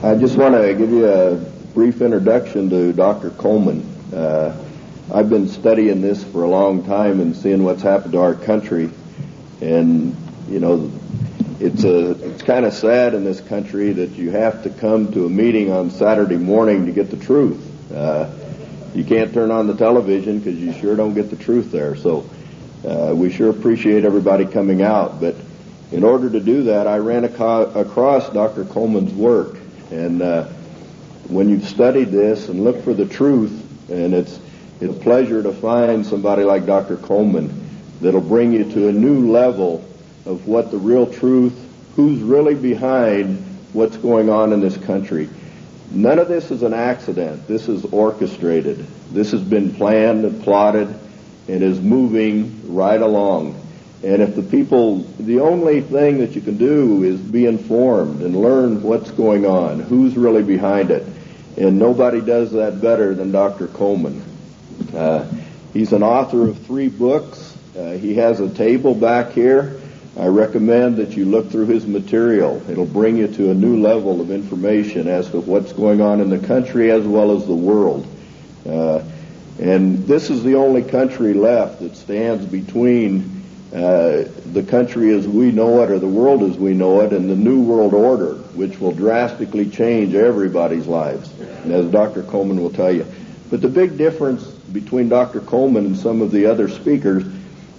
I just want to give you a brief introduction to Dr. Coleman. I've been studying this for a long time and seeing what's happened to our country, and it's kind of sad in this country that you have to come to a meeting on Saturday morning to get the truth. You can't turn on the television because you sure don't get the truth there. So we sure appreciate everybody coming out. But in order to do that, I ran across Dr. Coleman's work. And when you've studied this and looked for the truth, and it's a pleasure to find somebody like Dr. Coleman that'll bring you to a new level of what the real truth, who's really behind what's going on in this country. None of this is an accident. This is orchestrated. This has been planned and plotted and is moving right along. And if the only thing that you can do is be informed and learn what's going on, who's really behind it. And nobody does that better than Dr. Coleman. He's an author of 3 books. He has a table back here. I recommend that you look through his material. It'll bring you to a new level of information as to what's going on in the country as well as the world. And this is the only country left that stands between the country as we know it, or the world as we know it, and the New World Order, which will drastically change everybody's lives, as Dr. Coleman will tell you. But the big difference between Dr. Coleman and some of the other speakers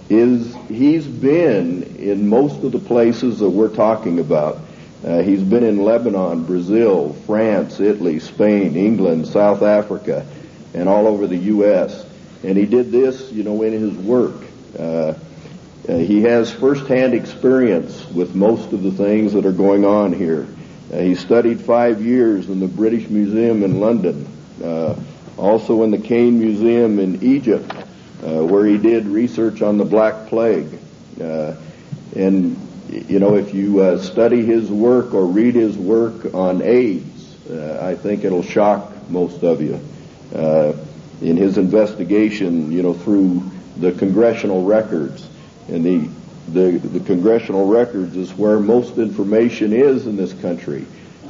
is he's been in most of the places that we're talking about. He's been in Lebanon, Brazil, France, Italy, Spain, England, South Africa, and all over the U.S. And he did this, in his work. He has first-hand experience with most of the things that are going on here. He studied 5 years in the British Museum in London, also in the Quay Museum in Egypt, where he did research on the Black Plague. And, if you study his work or read his work on AIDS, I think it'll shock most of you. In his investigation, through the congressional records. And the congressional records is where most information is in this country.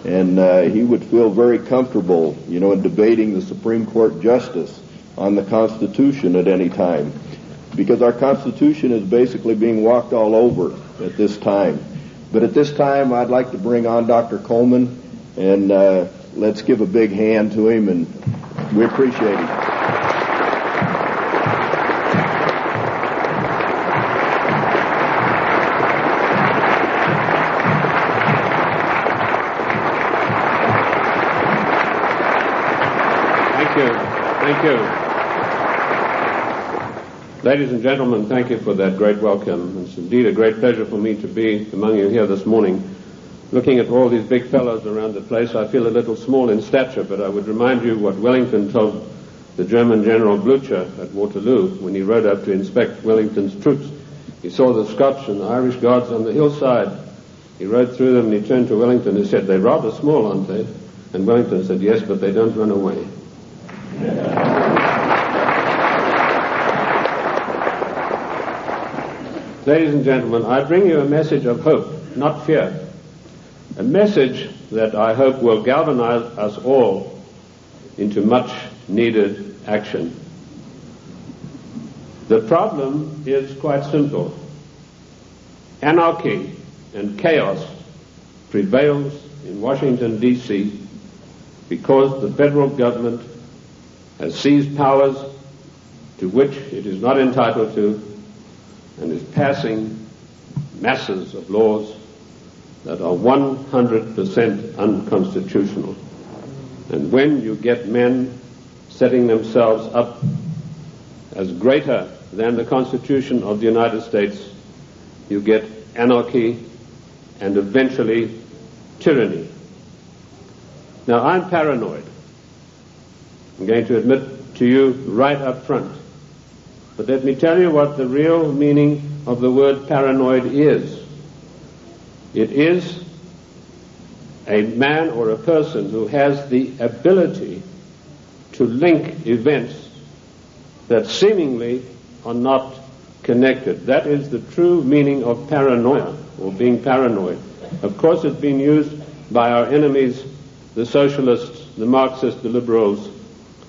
And he would feel very comfortable, in debating the Supreme Court justice on the Constitution at any time. Because our Constitution is basically being walked all over at this time. But at this time, I'd like to bring on Dr. Coleman, and let's give a big hand to him, and we appreciate him. Thank you. Ladies and gentlemen, thank you for that great welcome. It's indeed a great pleasure for me to be among you here this morning. Looking at all these big fellows around the place, I feel a little small in stature, but I would remind you what Wellington told the German General Blücher at Waterloo when he rode up to inspect Wellington's troops. He saw the Scotch and the Irish Guards on the hillside. He rode through them and he turned to Wellington and said, "They're rather small, aren't they?" And Wellington said, "Yes, but they don't run away." Ladies and gentlemen, I bring you a message of hope, not fear. A message that I hope will galvanize us all into much needed action. The problem is quite simple. Anarchy and chaos prevails in Washington, D.C. because the federal government has seized powers to which it is not entitled to and is passing masses of laws that are 100% unconstitutional. And when you get men setting themselves up as greater than the Constitution of the United States, you get anarchy and eventually tyranny. Now, I'm paranoid. I'm going to admit to you right up front. But let me tell you what the real meaning of the word paranoid is. It is a man or a person who has the ability to link events that seemingly are not connected. That is the true meaning of paranoia, or being paranoid. Of course, it's been used by our enemies the socialists, the Marxists, the liberals,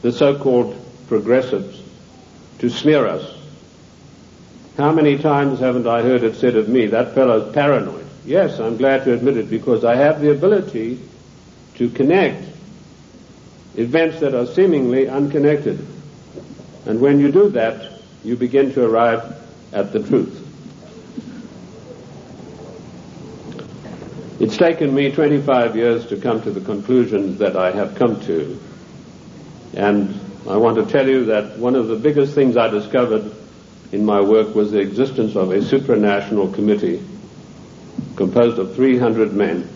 the so-called progressives, to smear us. How many times haven't I heard it said of me, that fellow's paranoid? Yes, I'm glad to admit it, because I have the ability to connect events that are seemingly unconnected. And when you do that, you begin to arrive at the truth. It's taken me 25 years to come to the conclusions that I have come to. And I want to tell you that one of the biggest things I discovered in my work was the existence of a supranational committee composed of 300 men.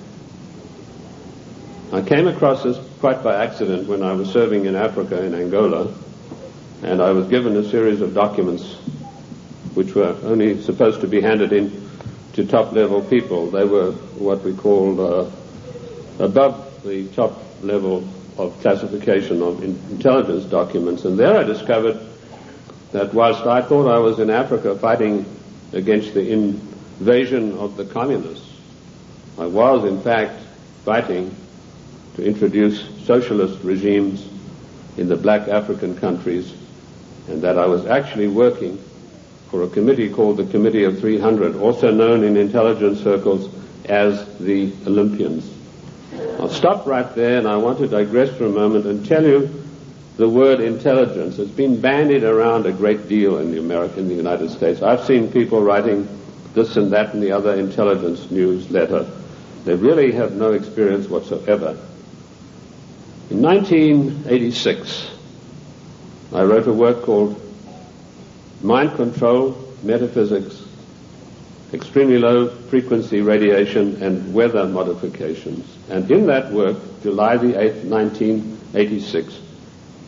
I came across this quite by accident when I was serving in Africa, in Angola, and I was given a series of documents which were only supposed to be handed in to top-level people. They were what we called above the top level of classification of intelligence documents. And there I discovered that whilst I thought I was in Africa fighting against the invasion of the communists, I was in fact fighting to introduce socialist regimes in the black African countries, and that I was actually working for a committee called the Committee of 300, also known in intelligence circles as the Olympians. I'll stop right there, and I want to digress for a moment and tell you the word intelligence has been bandied around a great deal in the United States. I've seen people writing this and that and the other intelligence newsletter. They really have no experience whatsoever. In 1986, I wrote a work called Mind Control, Metaphysics, Extremely Low Frequency Radiation and Weather Modifications. And in that work, July the 8th, 1986,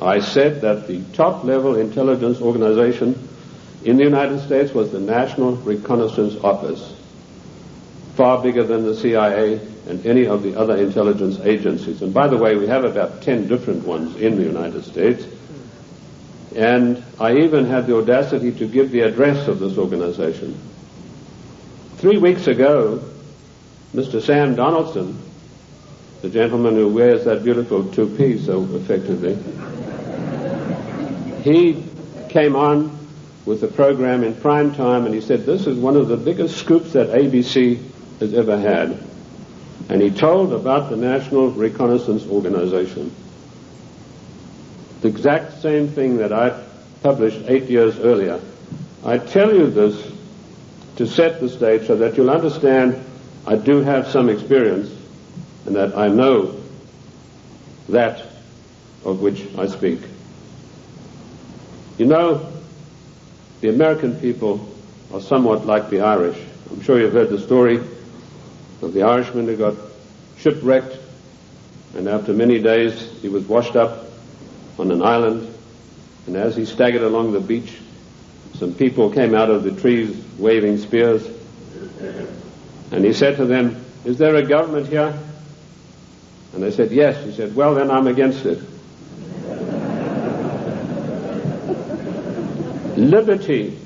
I said that the top-level intelligence organization in the United States was the National Reconnaissance Office, far bigger than the CIA and any of the other intelligence agencies. And by the way, we have about 10 different ones in the United States. And I even had the audacity to give the address of this organization. 3 weeks ago, Mr. Sam Donaldson, the gentleman who wears that beautiful toupee so effectively, he came on with a program in prime time, and he said, this is one of the biggest scoops that ABC has ever had. And he told about the National Reconnaissance Organization. The exact same thing that I published 8 years earlier. I tell you this to set the stage so that you'll understand I do have some experience and that I know that of which I speak. You know, the American people are somewhat like the Irish. I'm sure you've heard the story of the Irishman who got shipwrecked, and after many days he was washed up on an island, and as he staggered along the beach, some people came out of the trees waving spears, and he said to them, is there a government here? And they said, yes. He said, well, then I'm against it. Liberty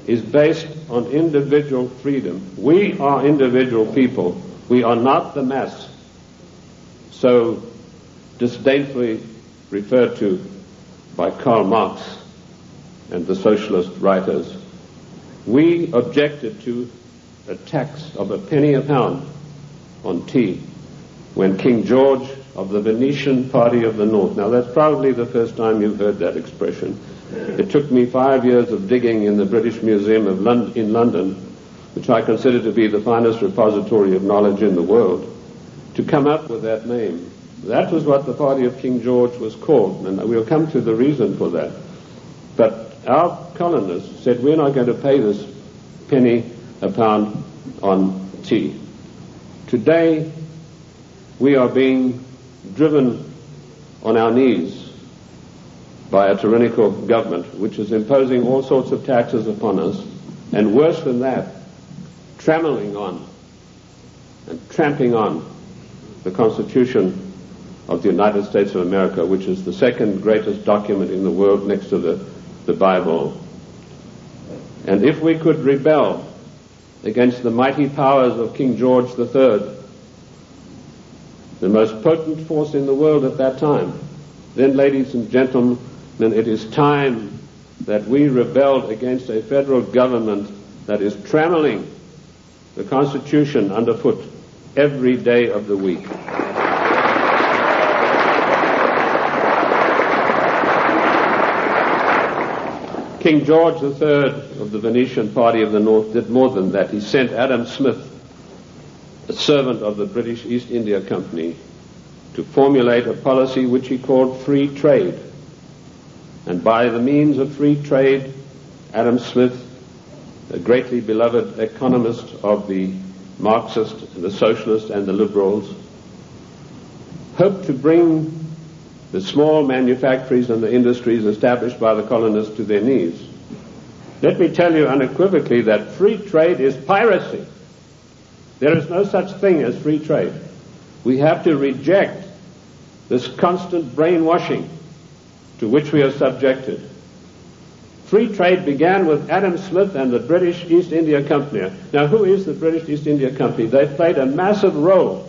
is based on individual freedom. We are individual people. We are not the mass, so disdainfully referred to by Karl Marx and the socialist writers. We objected to a tax of a penny a pound on tea when King George of the Venetian Party of the North, now that's probably the first time you've heard that expression. It took me 5 years of digging in the British Museum in London, which I consider to be the finest repository of knowledge in the world, to come up with that name. That was what the party of King George was called, and we'll come to the reason for that. But our colonists said, we're not going to pay this penny a pound on tea. Today, we are being driven on our knees by a tyrannical government, which is imposing all sorts of taxes upon us, and worse than that, trammeling on and tramping on the Constitution of the United States of America, which is the second greatest document in the world next to the Bible. And if we could rebel against the mighty powers of King George III, the most potent force in the world at that time. Then, ladies and gentlemen, it is time that we rebelled against a federal government that is trammeling the Constitution underfoot every day of the week. King George III of the Venetian Party of the North did more than that. He sent Adam Smith, a servant of the British East India Company, to formulate a policy which he called free trade. And by the means of free trade, Adam Smith, a greatly beloved economist of the Marxists, the socialists and the liberals, hoped to bring the small manufactories and the industries established by the colonists to their knees. Let me tell you unequivocally that free trade is piracy. There is no such thing as free trade. We have to reject this constant brainwashing to which we are subjected. Free trade began with Adam Smith and the British East India Company. Now, who is the British East India Company? They played a massive role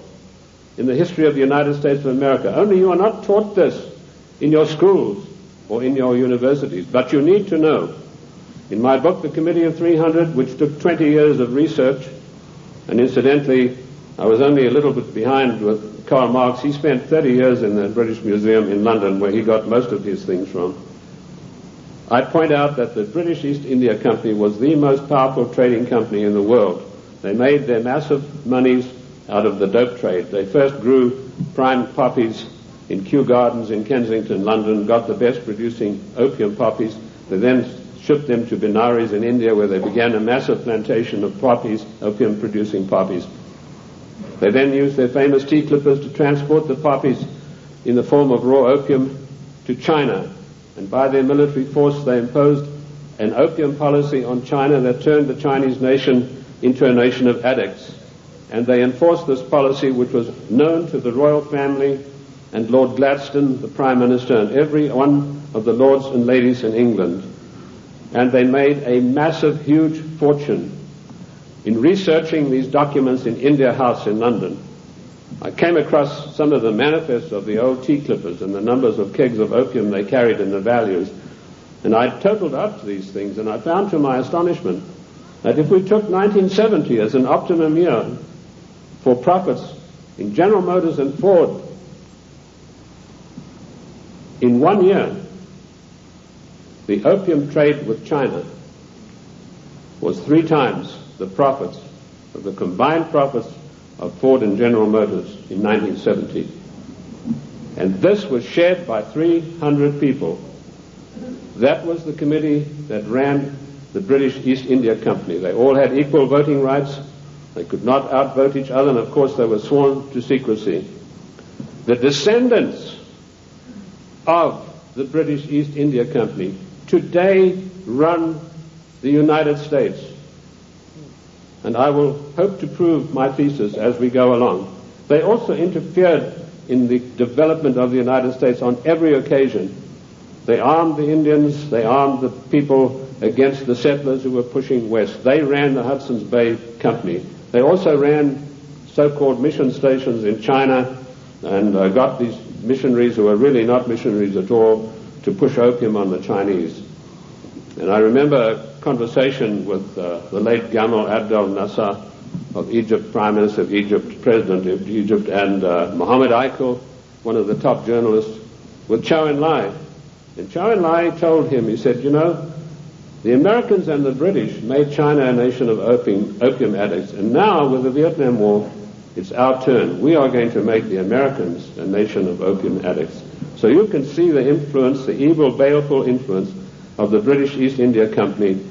in the history of the United States of America. Only you are not taught this in your schools or in your universities, but you need to know. In my book, The Committee of 300, which took 20 years of research, and incidentally, I was only a little bit behind with Karl Marx. He spent 30 years in the British Museum in London, where he got most of his things from. I point out that the British East India Company was the most powerful trading company in the world. They made their massive monies out of the dope trade. They first grew prime poppies in Kew Gardens in Kensington, London, got the best producing opium poppies. They then shipped them to Benares in India, where they began a massive plantation of poppies, opium producing poppies. They then used their famous tea clippers to transport the poppies in the form of raw opium to China. And by their military force, they imposed an opium policy on China that turned the Chinese nation into a nation of addicts. And they enforced this policy, which was known to the royal family and Lord Gladstone, the Prime Minister, and every one of the lords and ladies in England. And they made a massive, huge fortune. In researching these documents in India House in London, I came across some of the manifests of the old tea clippers and the numbers of kegs of opium they carried and the values. And I totaled up these things, and I found to my astonishment that if we took 1970 as an optimum year for profits in General Motors and Ford, in 1 year, the opium trade with China was 3 times the profits of the combined profits of Ford and General Motors in 1970. And this was shared by 300 people. That was the committee that ran the British East India Company. They all had equal voting rights. They could not outvote each other, and of course they were sworn to secrecy. The descendants of the British East India Company today run the United States. And I will hope to prove my thesis as we go along. They also interfered in the development of the United States on every occasion. They armed the Indians, they armed the people against the settlers who were pushing west. They ran the Hudson's Bay Company. They also ran so-called mission stations in China and got these missionaries who were really not missionaries at all to push opium on the Chinese. And I remember a conversation with the late Gamal Abdel Nasser of Egypt, Prime Minister of Egypt, President of Egypt, and Mohammed Aikel, one of the top journalists, with Chow En-lai. And Chow En-lai told him, he said, you know, the Americans and the British made China a nation of opium addicts, and now with the Vietnam War, it's our turn. We are going to make the Americans a nation of opium addicts. So you can see the influence, the evil, baleful influence of the British East India Company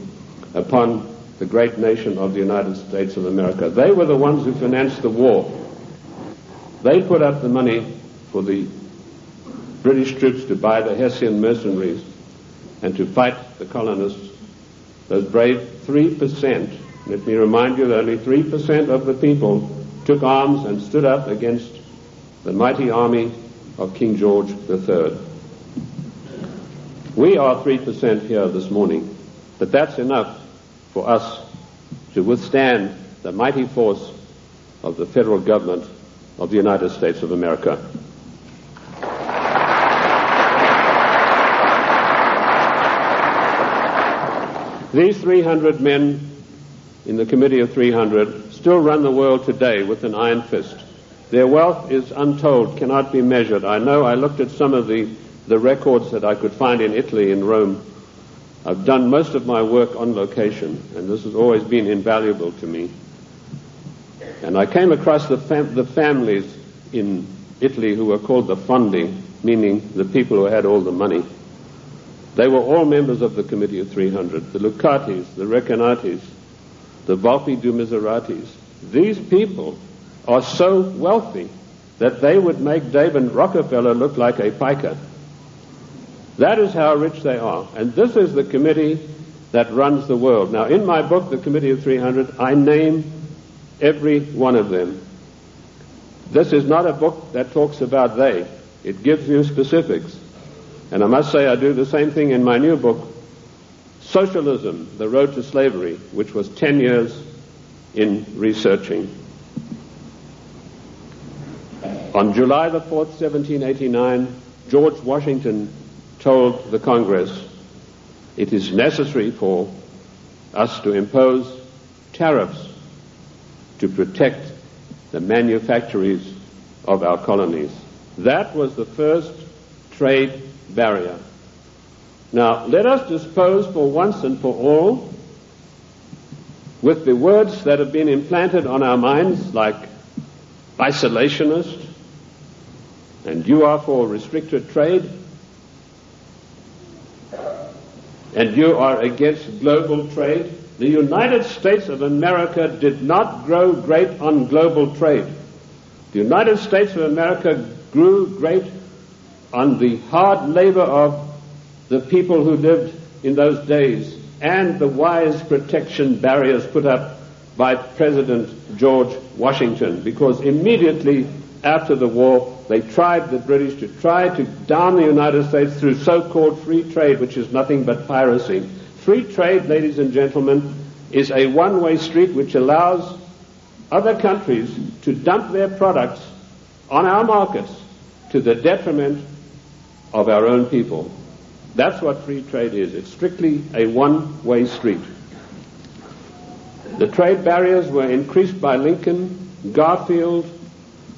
upon the great nation of the United States of America. They were the ones who financed the war. They put up the money for the British troops to buy the Hessian mercenaries and to fight the colonists. Those brave 3%, let me remind you that only 3% of the people took arms and stood up against the mighty army of King George III. We are 3% here this morning, but that's enough for us to withstand the mighty force of the federal government of the United States of America. These 300 men in the Committee of 300 still run the world today with an iron fist. Their wealth is untold, cannot be measured. I know I looked at some of the records that I could find in Italy, in Rome. I've done most of my work on location, and this has always been invaluable to me. And I came across the families in Italy who were called the fondi, meaning the people who had all the money. They were all members of the Committee of 300, the Lucatis, the Recanatis, the Volpi du Miseratis. These people are so wealthy that they would make David Rockefeller look like a piker. That is how rich they are. And this is the committee that runs the world. Now, in my book, The Committee of 300, I name every one of them. This is not a book that talks about they. It gives you specifics. And I must say I do the same thing in my new book, Socialism, The Road to Slavery, which was 10 years in researching. On July the 4th, 1789, George Washington told the Congress, it is necessary for us to impose tariffs to protect the manufactories of our colonies. That was the first trade barrier. Now, let us dispose for once and for all with the words that have been implanted on our minds, like isolationist, and you are for restricted trade, and you are against global trade. The United States of America did not grow great on global trade. The United States of America grew great on the hard labor of the people who lived in those days and the wise protection barriers put up by President George Washington, because immediately after the war they tried, the British, to try to down the United States through so-called free trade, which is nothing but piracy. Free trade, ladies and gentlemen, is a one-way street which allows other countries to dump their products on our markets to the detriment of our own people. That's what free trade is. It's strictly a one-way street. The trade barriers were increased by Lincoln, Garfield,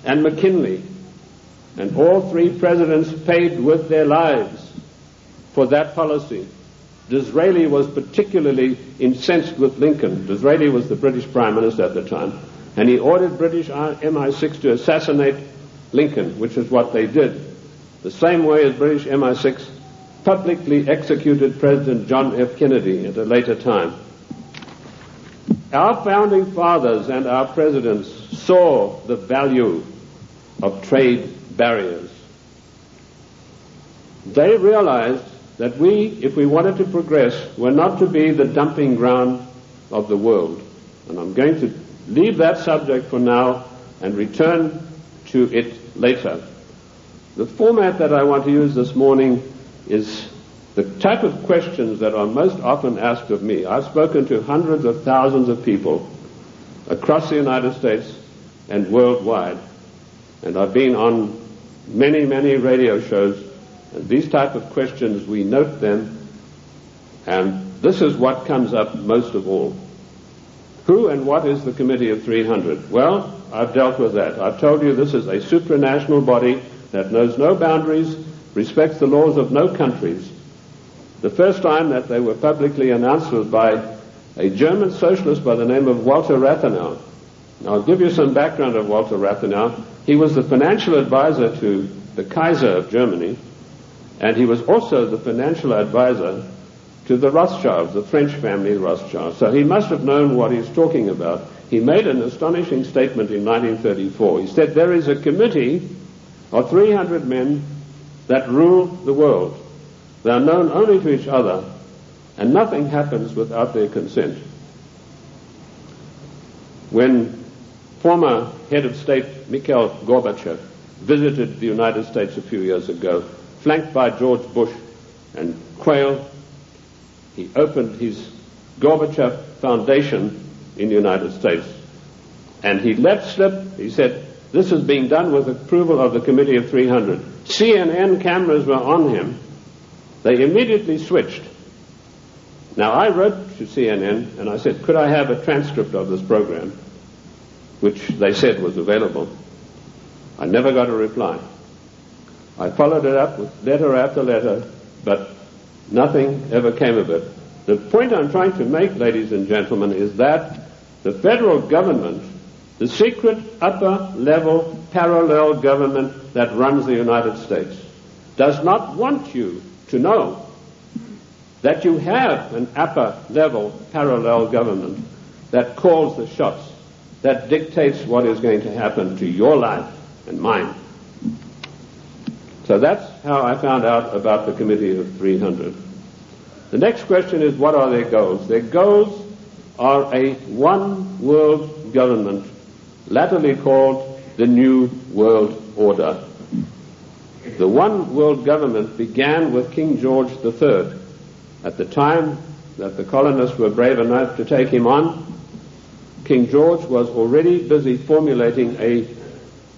and McKinley, and all three presidents paid with their lives for that policy. Disraeli was particularly incensed with Lincoln. Disraeli was the British Prime Minister at the time, and he ordered British MI6 to assassinate Lincoln, which is what they did. The same way as British MI6 publicly executed President John F. Kennedy at a later time. Our founding fathers and our presidents saw the value of trade barriers. They realized that we, if we wanted to progress, were not to be the dumping ground of the world. And I'm going to leave that subject for now and return to it later. The format that I want to use this morning is the type of questions that are most often asked of me. I've spoken to hundreds of thousands of people across the United States and worldwide, and I've been on many, many radio shows, and these type of questions, we note them, and this is what comes up most of all. Who and what is the Committee of 300? Well, I've dealt with that. I've told you this is a supranational body that knows no boundaries, respects the laws of no countries. The first time that they were publicly announced was by a German socialist by the name of Walter Rathenau. Now, I'll give you some background of Walter Rathenau. He was the financial advisor to the Kaiser of Germany, and he was also the financial advisor to the Rothschilds, the French family Rothschild. So he must have known what he's talking about. He made an astonishing statement in 1934. He said, there is a committee of 300 men that rule the world. They are known only to each other, and nothing happens without their consent. When former head of state Mikhail Gorbachev visited the United States a few years ago, flanked by George Bush and Quay, he opened his Gorbachev Foundation in the United States. And he let slip, he said, this is being done with approval of the Committee of 300. CNN cameras were on him. They immediately switched. Now, I wrote to CNN and I said, could I have a transcript of this program, which they said was available. I never got a reply. I followed it up with letter after letter, but nothing ever came of it. The point I'm trying to make, ladies and gentlemen, is that the federal government, the secret upper-level parallel government that runs the United States, does not want you to know that you have an upper-level parallel government that calls the shots, that dictates what is going to happen to your life and mine. So that's how I found out about the Committee of 300. The next question is, what are their goals? Their goals are a one-world government, latterly called the New World Order. The one-world government began with King George III. At the time that the colonists were brave enough to take him on, King George was already busy formulating a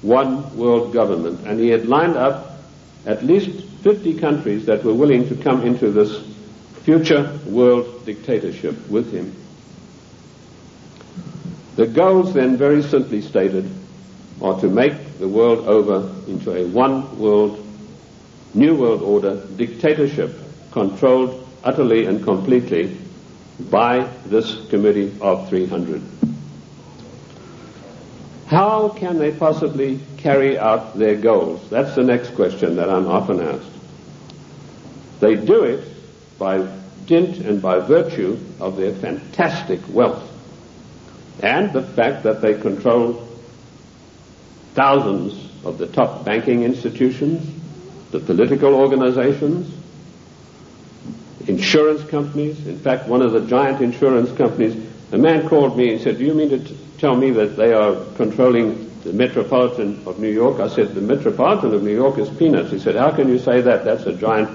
one-world government, and he had lined up at least 50 countries that were willing to come into this future world dictatorship with him. The goals then, very simply stated, are to make the world over into a one-world, new world order dictatorship controlled utterly and completely by this Committee of 300. How can they possibly carry out their goals? That's the next question that I'm often asked. They do it by dint and by virtue of their fantastic wealth and the fact that they control thousands of the top banking institutions, the political organizations, insurance companies. In fact, one of the giant insurance companies, a man called me and said, do you mean to tell me that they are controlling the Metropolitan of New York? I said, the Metropolitan of New York is peanuts. He said, how can you say that? That's a giant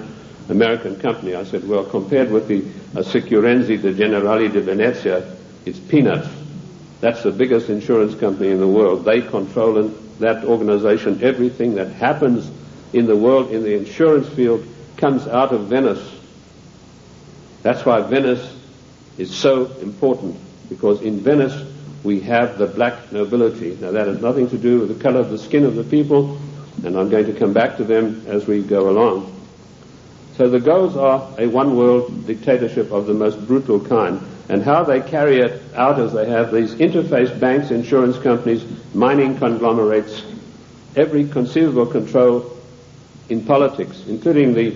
American company. I said, well, compared with the Assicurenzi de Generali de Venezia, it's peanuts. That's the biggest insurance company in the world. They control in that organization everything that happens in the world in the insurance field comes out of Venice. That's why Venice is so important, because in Venice we have the black nobility. Now that has nothing to do with the color of the skin of the people, and I'm going to come back to them as we go along. So the goals are a one-world dictatorship of the most brutal kind, and how they carry it out is they have these interface banks, insurance companies, mining conglomerates, every conceivable control in politics, including the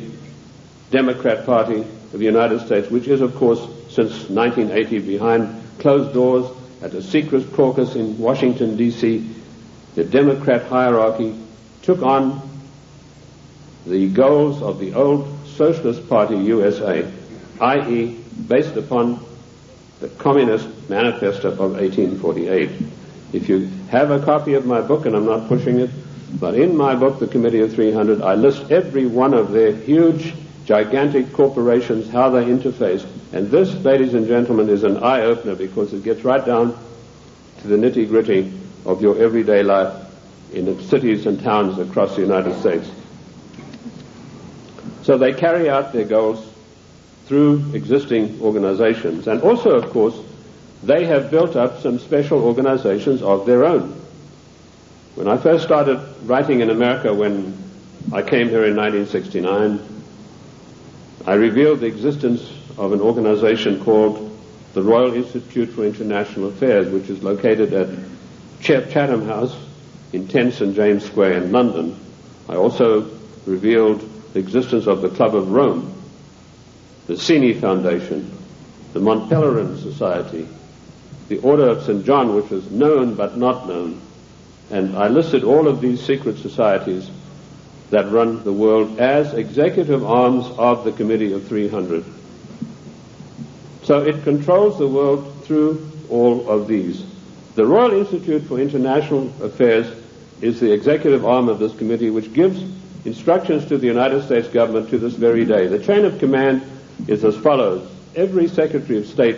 Democrat Party of the United States, which is, of course, since 1980 behind closed doors at a secret caucus in Washington, D.C. The Democrat hierarchy took on the goals of the old Socialist Party USA, i.e. based upon the Communist Manifesto of 1848. If you have a copy of my book, and I'm not pushing it, but in my book, The Committee of 300, I list every one of their huge, gigantic corporations, how they interface. And this, ladies and gentlemen, is an eye-opener, because it gets right down to the nitty-gritty of your everyday life in the cities and towns across the United States. So they carry out their goals through existing organizations. And also, of course, they have built up some special organizations of their own. When I first started writing in America, when I came here in 1969, I revealed the existence of an organization called the Royal Institute for International Affairs, which is located at Chatham House in 10 St. James Square in London. I also revealed the existence of the Club of Rome, the Cini Foundation, the Mont Pelerin Society, the Order of St. John, which was known but not known. And I listed all of these secret societies that run the world as executive arms of the Committee of 300. So it controls the world through all of these. The Royal Institute for International Affairs is the executive arm of this committee, which gives instructions to the United States government to this very day. The chain of command is as follows. Every Secretary of State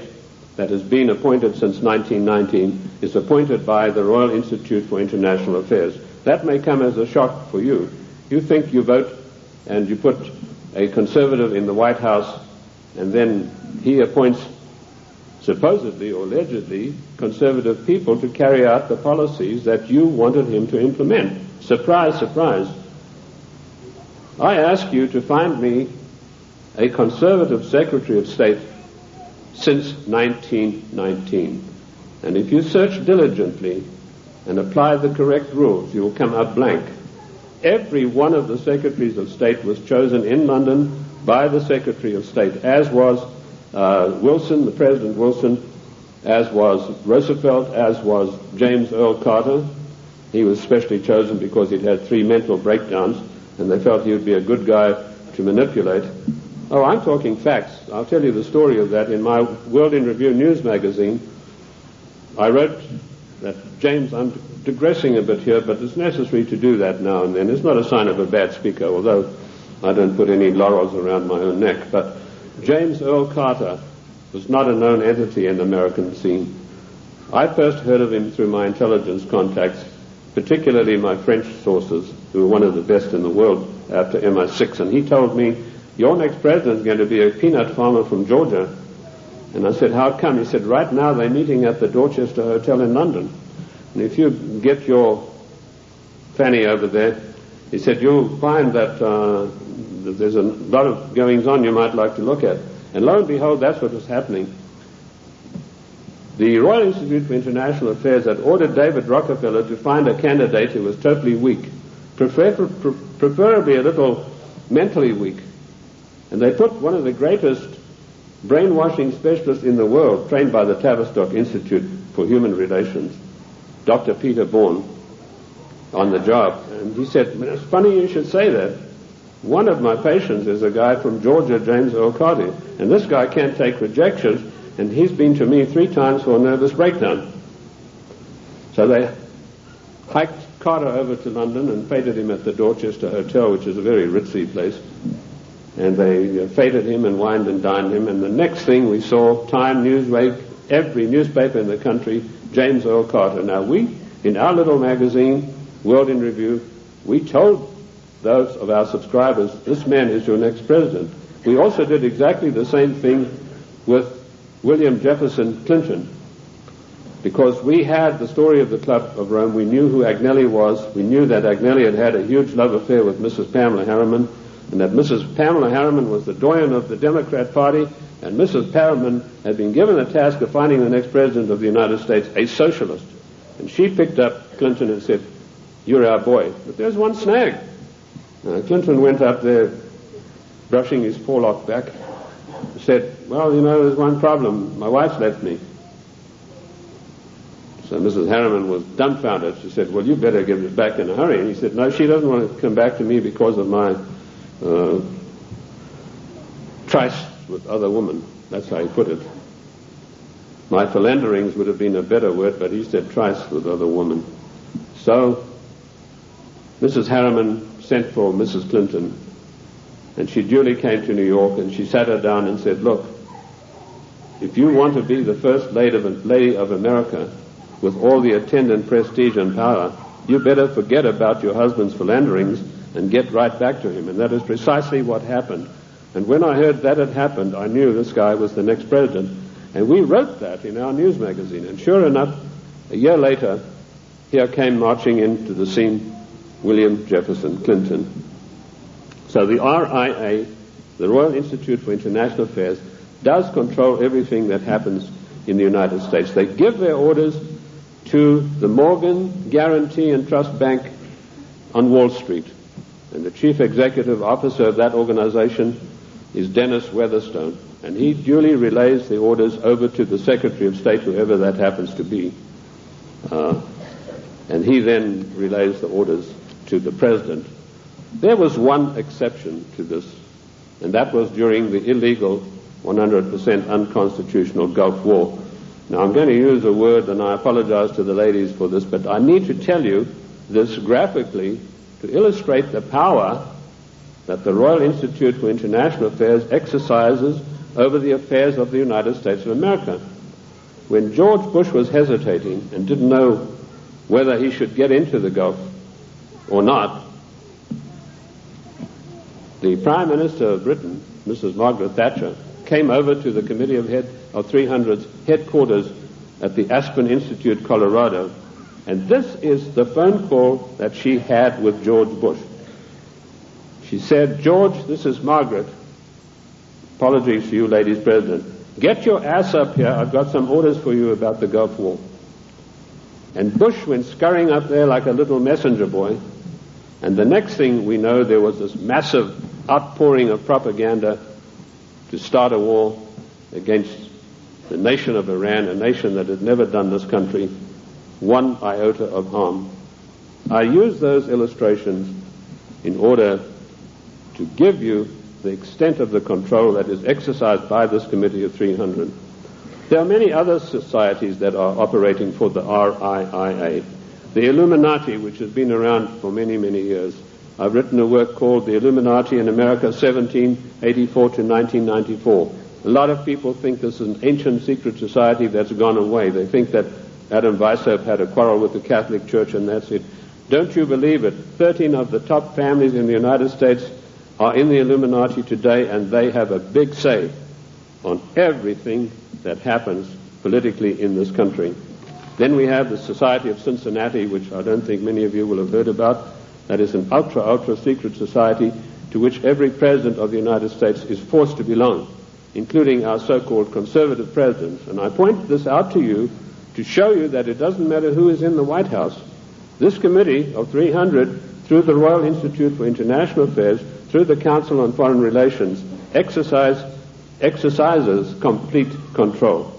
that has been appointed since 1919 is appointed by the Royal Institute for International Affairs. That may come as a shock for you. You think you vote and you put a conservative in the White House, and then he appoints supposedly or allegedly conservative people to carry out the policies that you wanted him to implement. Surprise, surprise. I ask you to find me a conservative Secretary of State since 1919. And if you search diligently and apply the correct rules, you will come out blank. Every one of the Secretaries of State was chosen in London by the Secretary of State, as was Wilson, the President Wilson, as was Roosevelt, as was James Earl Carter. He was specially chosen because he'd had 3 mental breakdowns, and they felt he would be a good guy to manipulate. Oh, I'm talking facts. I'll tell you the story of that. In my World in Review news magazine, I wrote that, James, I'm digressing a bit here, but it's necessary to do that now and then. It's not a sign of a bad speaker, although I don't put any laurels around my own neck. But James Earl Carter was not a known entity in the American scene. I first heard of him through my intelligence contacts, particularly my French sources, who were one of the best in the world after MI6, and he told me, your next president is going to be a peanut farmer from Georgia. And I said, how come? He said, right now they're meeting at the Dorchester Hotel in London. And if you get your fanny over there, he said, you'll find that there's a lot of goings on you might like to look at. And lo and behold, that's what was happening. The Royal Institute for International Affairs had ordered David Rockefeller to find a candidate who was totally weak, preferably a little mentally weak. And they put one of the greatest brainwashing specialists in the world, trained by the Tavistock Institute for Human Relations, Dr. Peter Bourne, on the job. And he said, it's funny you should say that. One of my patients is a guy from Georgia, James Earl Carter, and this guy can't take rejection, and he's been to me 3 times for a nervous breakdown. So they hiked Carter over to London and feted him at the Dorchester Hotel, which is a very ritzy place. And they feted him and wined and dined him. And the next thing we saw, Time, Newsweek, every newspaper in the country, James Earl Carter. Now we, in our little magazine, World in Review, we told those of our subscribers, this man is your next president. We also did exactly the same thing with William Jefferson Clinton, because we had the story of the Club of Rome. We knew who Agnelli was. We knew that Agnelli had had a huge love affair with Mrs. Pamela Harriman, and that Mrs. Pamela Harriman was the doyen of the Democrat Party, and Mrs. Harriman had been given the task of finding the next president of the United States, a socialist. And she picked up Clinton and said, you're our boy. But there's one snag. Clinton went up there, brushing his forelock back, said, well, there's one problem. My wife's left me. So Mrs. Harriman was dumbfounded. She said, well, you better give it back in a hurry. And he said, no, she doesn't want to come back to me because of my tryst with other women. That's how he put it. My philanderings would have been a better word, but he said tryst with other women. So Mrs. Harriman sent for Mrs. Clinton, and she duly came to New York, and she sat her down and said, look, if you want to be the first lady of America with all the attendant prestige and power, you better forget about your husband's philanderings and get right back to him. And that is precisely what happened. And when I heard that had happened, I knew this guy was the next president. And we wrote that in our news magazine. And sure enough, a year later, here came marching into the scene William Jefferson Clinton. So the RIA, the Royal Institute for International Affairs, does control everything that happens in the United States. They give their orders to the Morgan Guarantee and Trust Bank on Wall Street. And the chief executive officer of that organization is Dennis Weatherstone. And he duly relays the orders over to the Secretary of State, whoever that happens to be. And he then relays the orders to the President. There was one exception to this, and that was during the illegal, 100% unconstitutional Gulf War. Now, I'm going to use a word, and I apologize to the ladies for this, but I need to tell you this graphically to illustrate the power that the Royal Institute for International Affairs exercises over the affairs of the United States of America. when George Bush was hesitating and didn't know whether he should get into the Gulf or not, the Prime Minister of Britain, Mrs. Margaret Thatcher, came over to the Committee of 300's headquarters at the Aspen Institute, Colorado, and this is the phone call that she had with George Bush. She said, "George, this is Margaret. Apologies to you, ladies president. Get your ass up here. I've got some orders for you about the Gulf War." And Bush went scurrying up there like a little messenger boy. And the next thing we know, there was this massive outpouring of propaganda to start a war against the nation of Iran, a nation that had never done this country one iota of harm. I use those illustrations in order to give you the extent of the control that is exercised by this Committee of 300. There are many other societies that are operating for the RIIA. The Illuminati, which has been around for many, many years. I've written a work called The Illuminati in America, 1784 to 1994. A lot of people think this is an ancient secret society that's gone away. They think that Adam Weishaupt had a quarrel with the Catholic Church and that's it. Don't you believe it? 13 of the top families in the United States are in the Illuminati today, and they have a big say on everything that happens politically in this country. Then we have the Society of Cincinnati, which I don't think many of you will have heard about. That is an ultra secret society to which every president of the United States is forced to belong, including our so-called conservative presidents. And I point this out to you to show you that it doesn't matter who is in the White House. This Committee of 300, through the Royal Institute for International Affairs, through the Council on Foreign Relations, exercises complete control.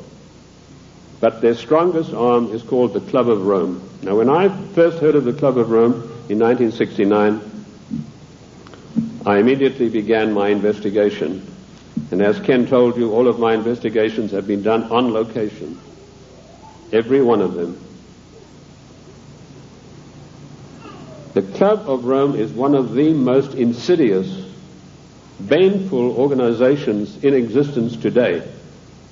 But their strongest arm is called the Club of Rome. Now, when I first heard of the Club of Rome in 1969, I immediately began my investigation. And as Ken told you, all of my investigations have been done on location. Every one of them. The Club of Rome is one of the most insidious, baneful organizations in existence today,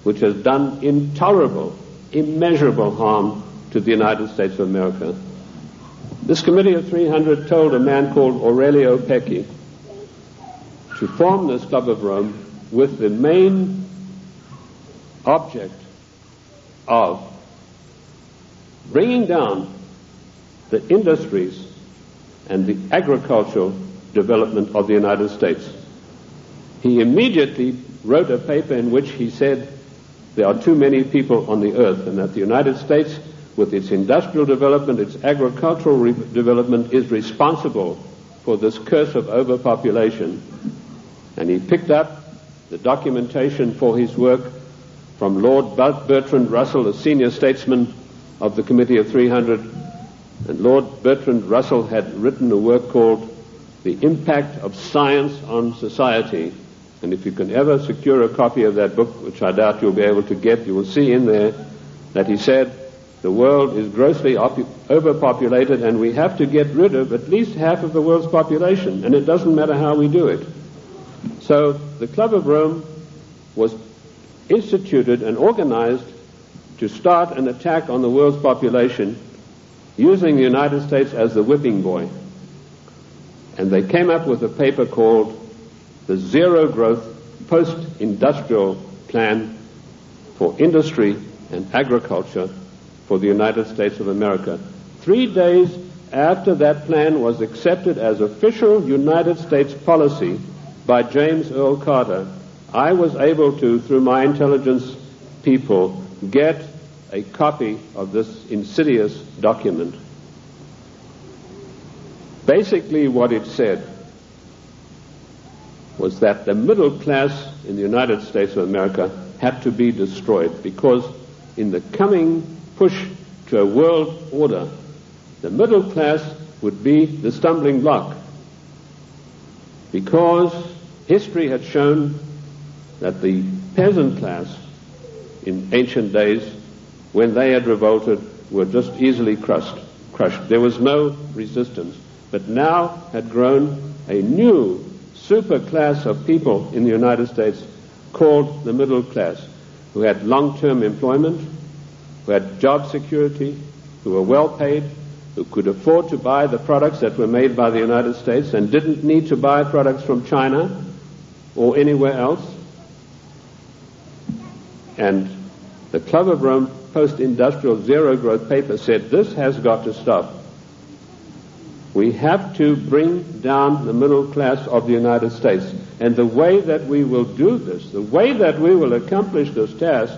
which has done intolerable, immeasurable harm to the United States of America. This Committee of 300 told a man called Aurelio Pecci to form this Club of Rome with the main object of bringing down the industries and the agricultural development of the United States. He immediately wrote a paper in which he said there are too many people on the earth and that the United States, with its industrial development, its agricultural development, is responsible for this curse of overpopulation. And he picked up the documentation for his work from Lord Bertrand Russell, a senior statesman of the Committee of 300. And Lord Bertrand Russell had written a work called The Impact of Science on Society. And if you can ever secure a copy of that book, which I doubt you'll be able to get, you will see in there that he said the world is grossly overpopulated and we have to get rid of at least half of the world's population, and it doesn't matter how we do it. So the Club of Rome was instituted and organized to start an attack on the world's population using the United States as the whipping boy. And they came up with a paper called the Zero Growth Post-Industrial Plan for Industry and Agriculture for the United States of America. 3 days after that plan was accepted as official United States policy by James Earl Carter, I was able to, through my intelligence people, get a copy of this insidious document. Basically what it said was that the middle class in the United States of America had to be destroyed because in the coming push to a world order, the middle class would be the stumbling block, because history had shown that the peasant class in ancient days, when they had revolted, were just easily crushed. There was no resistance. But now had grown a new super class of people in the United States called the middle class, who had long-term employment, who had job security, who were well paid, who could afford to buy the products that were made by the United States and didn't need to buy products from China or anywhere else. And the Club of Rome post-industrial zero-growth paper said, this has got to stop. We have to bring down the middle class of the United States. And the way that we will do this, the way that we will accomplish this task,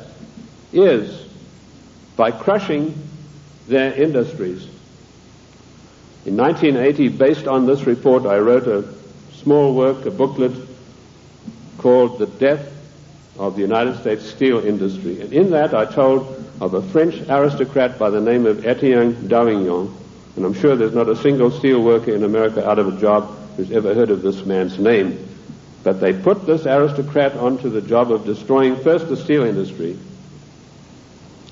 is by crushing their industries. In 1980, based on this report, I wrote a small work, a booklet, called The Death of the United States Steel Industry. And in that I told of a French aristocrat by the name of Etienne d'Avignon. And I'm sure there's not a single steel worker in America out of a job who's ever heard of this man's name. But they put this aristocrat onto the job of destroying first the steel industry.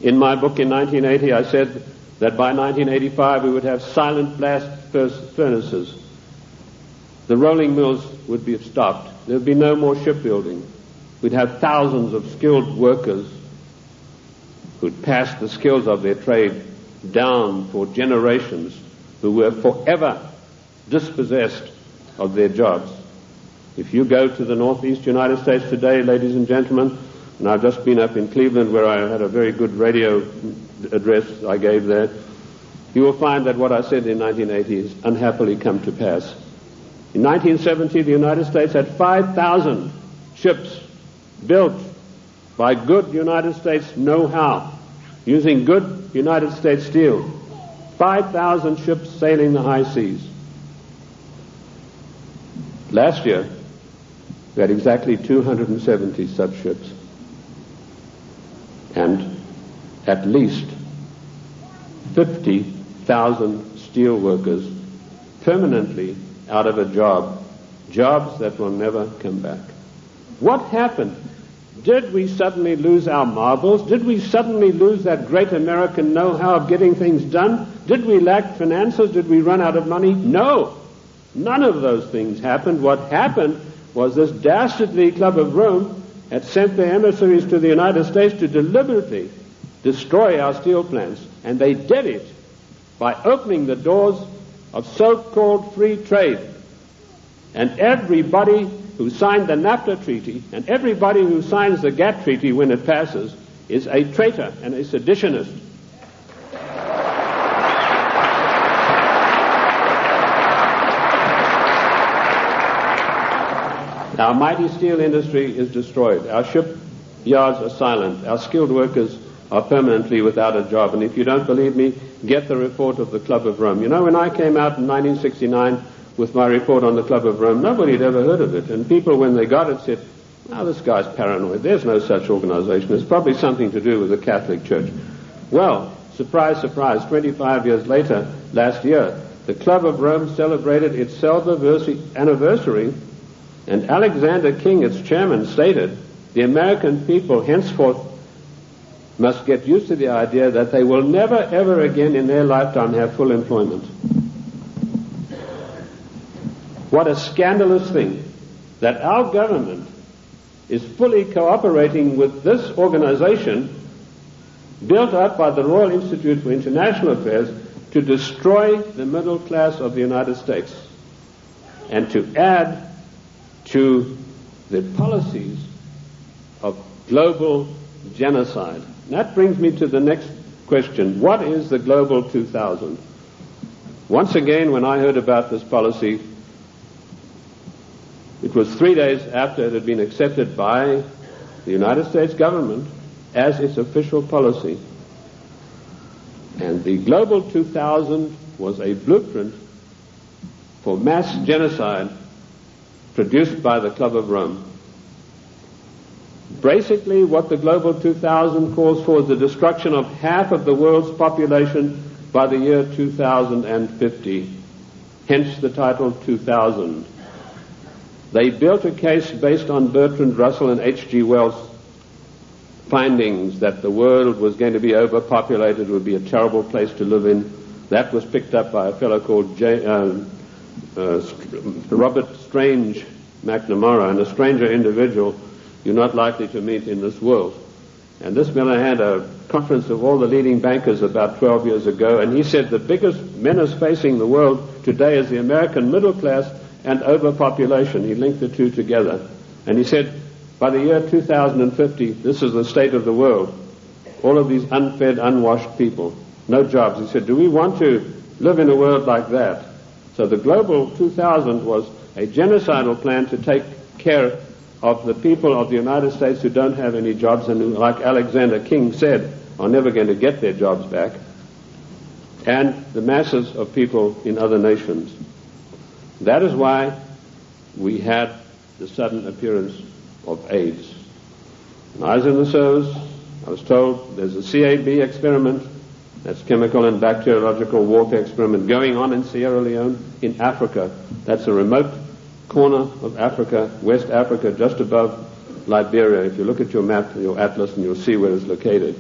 In my book in 1980, I said that by 1985 we would have silent blast furnaces. The rolling mills would be stopped. There would be no more shipbuilding. We'd have thousands of skilled workers who'd passed the skills of their trade down for generations, who were forever dispossessed of their jobs. If you go to the northeast United States today, ladies and gentlemen, and I've just been up in Cleveland where I had a very good radio address I gave there, you will find that what I said in 1980 has unhappily come to pass. In 1970, the United States had 5,000 ships built by good United States know-how, using good United States steel. 5,000 ships sailing the high seas. Last year, we had exactly 270 such ships. And at least 50,000 steel workers permanently out of a job, jobs that will never come back. What happened? Did we suddenly lose our marbles? Did we suddenly lose that great American know-how of getting things done? Did we lack finances? Did we run out of money? No. None of those things happened. What happened was this dastardly Club of Rome had sent their emissaries to the United States to deliberately destroy our steel plants. And they did it by opening the doors of so-called free trade. And everybody who signed the NAFTA treaty and everybody who signs the GATT treaty when it passes is a traitor and a seditionist. Our mighty steel industry is destroyed. Our shipyards are silent. Our skilled workers are permanently without a job. And if you don't believe me, get the report of the Club of Rome. You know, when I came out in 1969 with my report on the Club of Rome, nobody had ever heard of it. And people, when they got it, said, "Oh, this guy's paranoid. There's no such organization. It's probably something to do with the Catholic Church." Well, surprise, surprise, 25 years later, last year, the Club of Rome celebrated its anniversary, and Alexander King, its chairman, stated, the American people henceforth must get used to the idea that they will never, ever again in their lifetime have full employment. What a scandalous thing that our government is fully cooperating with this organization built up by the Royal Institute for International Affairs to destroy the middle class of the United States and to add to the policies of global genocide. And that brings me to the next question. What is the Global 2000? Once again, when I heard about this policy, it was 3 days after it had been accepted by the United States government as its official policy. And the Global 2000 was a blueprint for mass genocide produced by the Club of Rome. Basically, what the Global 2000 calls for is the destruction of half of the world's population by the year 2050. Hence the title 2000. They built a case based on Bertrand Russell and H.G. Wells' findings that the world was going to be overpopulated, would be a terrible place to live in. That was picked up by a fellow called Robert Strange McNamara, and a stranger individual you're not likely to meet in this world. And this Miller had a conference of all the leading bankers about 12 years ago, and he said the biggest menace facing the world today is the American middle class and overpopulation. He linked the two together. And he said, by the year 2050, this is the state of the world. All of these unfed, unwashed people, no jobs. He said, do we want to live in a world like that? So the Global 2000 was a genocidal plan to take care of the people of the United States who don't have any jobs and who, like Alexander King said, are never going to get their jobs back, and the masses of people in other nations. That is why we had the sudden appearance of AIDS. When I was in the service, I was told there's a CAB experiment, that's chemical and bacteriological warfare experiment, going on in Sierra Leone, in Africa. That's a remote corner of Africa, West Africa, just above Liberia. If you look at your map, your atlas, and you'll see where it's located.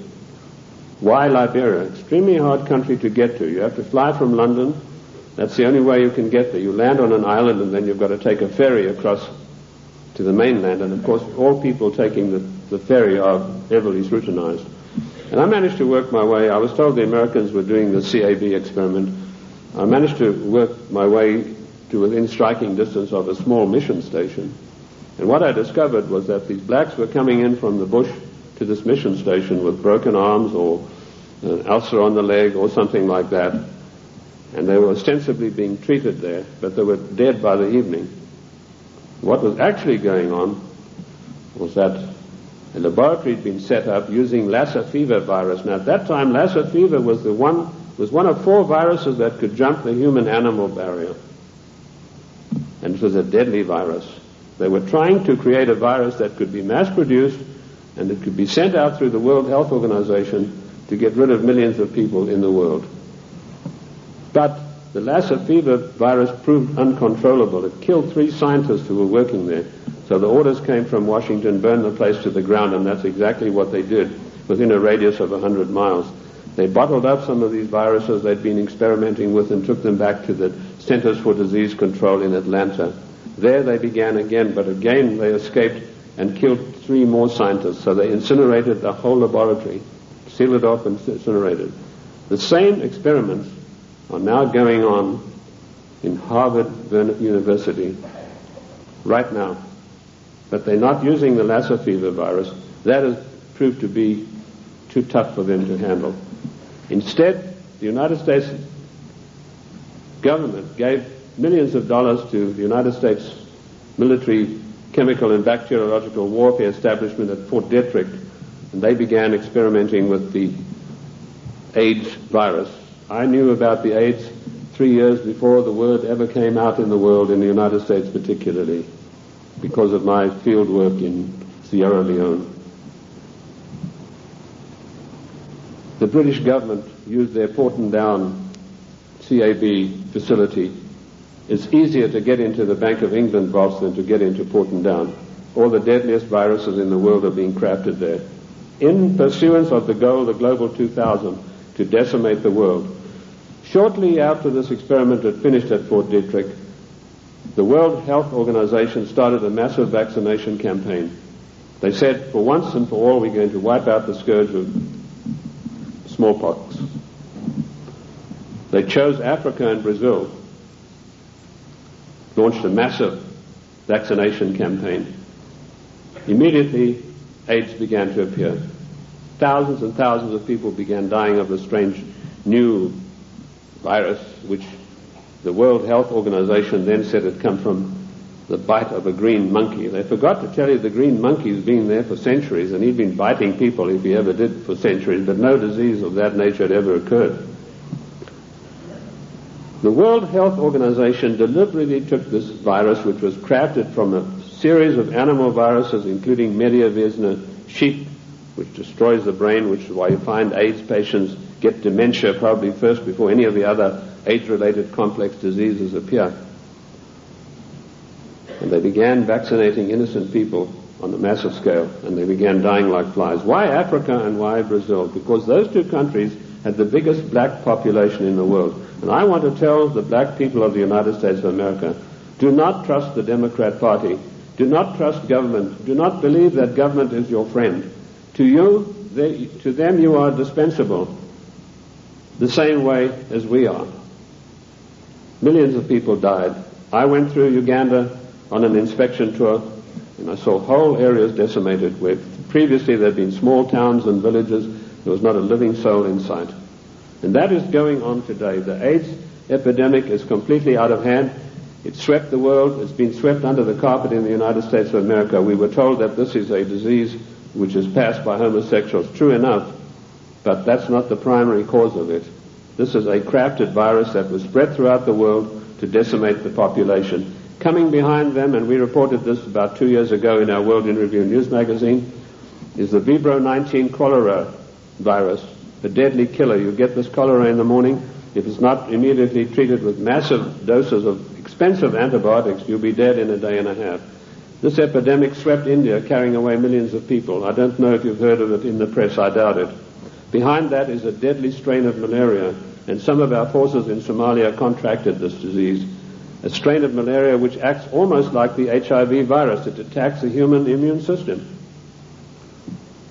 Why Liberia? Extremely hard country to get to. You have to fly from London. That's the only way you can get there. You land on an island, and then you've got to take a ferry across to the mainland. And, of course, all people taking the ferry are heavily scrutinized. And I managed to work my way. I was told the Americans were doing the CAB experiment. I managed to work my way to within striking distance of a small mission station. And what I discovered was that these blacks were coming in from the bush to this mission station with broken arms or an ulcer on the leg or something like that. And they were ostensibly being treated there, but they were dead by the evening. What was actually going on was that a laboratory had been set up using Lassa fever virus. Now, at that time, Lassa fever was one of 4 viruses that could jump the human-animal barrier. And it was a deadly virus. They were trying to create a virus that could be mass-produced and it could be sent out through the World Health Organization to get rid of millions of people in the world. But the Lassa fever virus proved uncontrollable. It killed 3 scientists who were working there. So the orders came from Washington, burn the place to the ground, and that's exactly what they did within a radius of 100 miles. They bottled up some of these viruses they'd been experimenting with and took them back to the Centers for Disease Control in Atlanta. There they began again, but again they escaped and killed 3 more scientists. So they incinerated the whole laboratory, sealed it off and incinerated. The same experiments are now going on in Harvard University right now. But they're not using the Lassa fever virus. That has proved to be too tough for them to handle. Instead, the United States government gave millions of dollars to the United States military chemical and bacteriological warfare establishment at Fort Detrick, and they began experimenting with the AIDS virus. I knew about the AIDS 3 years before the word ever came out in the world, in the United States particularly, because of my field work in Sierra Leone. The British government used their Porton Down CAB facility. It's easier to get into the Bank of England vaults than to get into Porton Down. All the deadliest viruses in the world are being crafted there, in pursuance of the goal, the Global 2000, to decimate the world. Shortly after this experiment had finished at Fort Detrick, the World Health Organization started a massive vaccination campaign. They said, for once and for all, we're going to wipe out the scourge of smallpox. They chose Africa and Brazil, launched a massive vaccination campaign. Immediately, AIDS began to appear. Thousands and thousands of people began dying of the strange new virus, which the World Health Organization then said had come from the bite of a green monkey. They forgot to tell you the green monkey's been there for centuries, and he'd been biting people, if he ever did, for centuries, but no disease of that nature had ever occurred. The World Health Organization deliberately took this virus, which was crafted from a series of animal viruses, including Mediavirus sheep, which destroys the brain, which is why you find AIDS patients get dementia probably first before any of the other AIDS-related complex diseases appear. And they began vaccinating innocent people on a massive scale, and they began dying like flies. Why Africa and why Brazil? Because those 2 countries had the biggest black population in the world. And I want to tell the black people of the United States of America, do not trust the Democrat Party. Do not trust government. Do not believe that government is your friend. To them you are dispensable, the same way as we are. Millions of people died. I went through Uganda on an inspection tour, and I saw whole areas decimated where previously there had been small towns and villages. There was not a living soul in sight. And that is going on today. The AIDS epidemic is completely out of hand. It swept the world. It's been swept under the carpet in the United States of America. We were told that this is a disease which is passed by homosexuals. True enough, but that's not the primary cause of it. This is a crafted virus that was spread throughout the world to decimate the population. Coming behind them, and we reported this about 2 years ago in our World in Review news magazine, is the Vibro 19 cholera virus, a deadly killer. You get this cholera in the morning. If it's not immediately treated with massive doses of expensive antibiotics, you'll be dead in a day and a half. This epidemic swept India, carrying away millions of people. I don't know if you've heard of it in the press. I doubt it. Behind that is a deadly strain of malaria, and some of our forces in Somalia contracted this disease. A strain of malaria which acts almost like the HIV virus. It attacks the human immune system.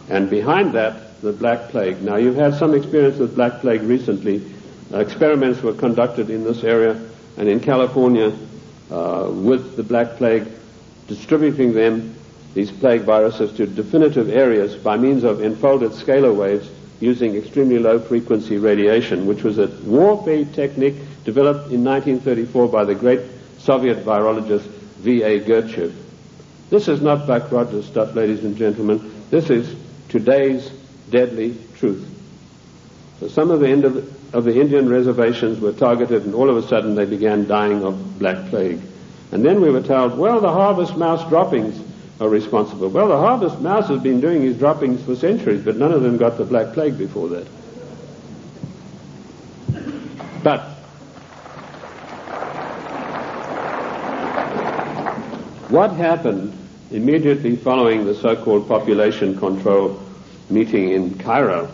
And behind that, the Black Plague. Now, you've had some experience with Black Plague recently. Experiments were conducted in this area and in California with the Black Plague, distributing them, these plague viruses, to definitive areas by means of enfolded scalar waves using extremely low frequency radiation, which was a warfare technique developed in 1934 by the great Soviet virologist V.A. Gertchev. This is not Buck Rogers stuff, ladies and gentlemen. This is today's deadly truth. So some of the Indian reservations were targeted, and all of a sudden they began dying of Black Plague. And then we were told, well, the harvest mouse droppings are responsible. Well, the harvest mouse has been doing his droppings for centuries, but none of them got the Black Plague before that. But what happened immediately following the so-called population control meeting in Cairo?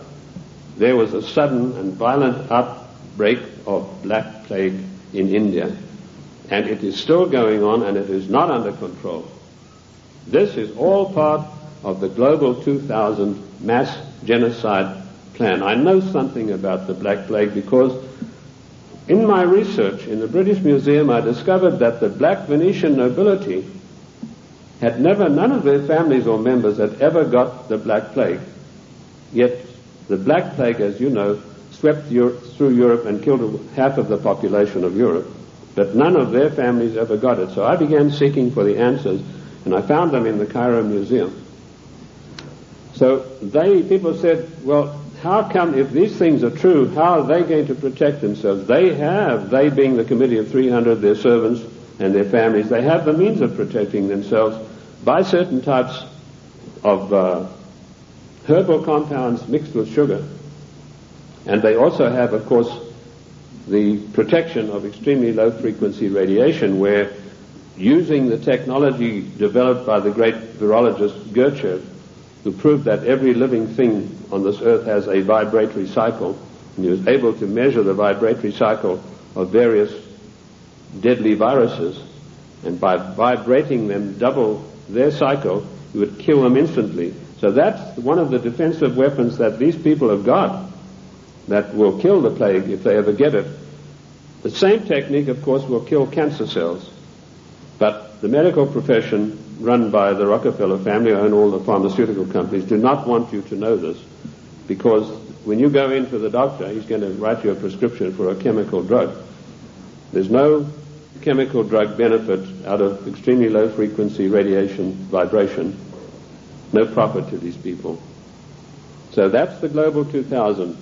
There was a sudden and violent outbreak of Black Plague in India. And it is still going on, and it is not under control. This is all part of the Global 2000 mass genocide plan. I know something about the Black Plague because in my research in the British Museum I discovered that the black Venetian nobility had none of their families or members had ever got the Black Plague. Yet the Black Plague, as you know, swept through Europe and killed half of the population of Europe. But none of their families ever got it. So I began seeking for the answers, and I found them in the Cairo Museum. So people said, well, how come if these things are true, how are they going to protect themselves? They being the Committee of 300, their servants and their families, they have the means of protecting themselves by certain types of herbal compounds mixed with sugar. And they also have, of course, the protection of extremely low frequency radiation, where using the technology developed by the great virologist Gertchev, who proved that every living thing on this earth has a vibratory cycle, and he was able to measure the vibratory cycle of various deadly viruses, and by vibrating them double their cycle, you would kill them instantly. So that's one of the defensive weapons that these people have got that will kill the plague if they ever get it. The same technique, of course, will kill cancer cells. But the medical profession, run by the Rockefeller family and all the pharmaceutical companies, do not want you to know this, because when you go into the doctor, he's going to write you a prescription for a chemical drug. There's no chemical drug benefit out of extremely low frequency radiation vibration. No profit to these people. So that's the Global 2000.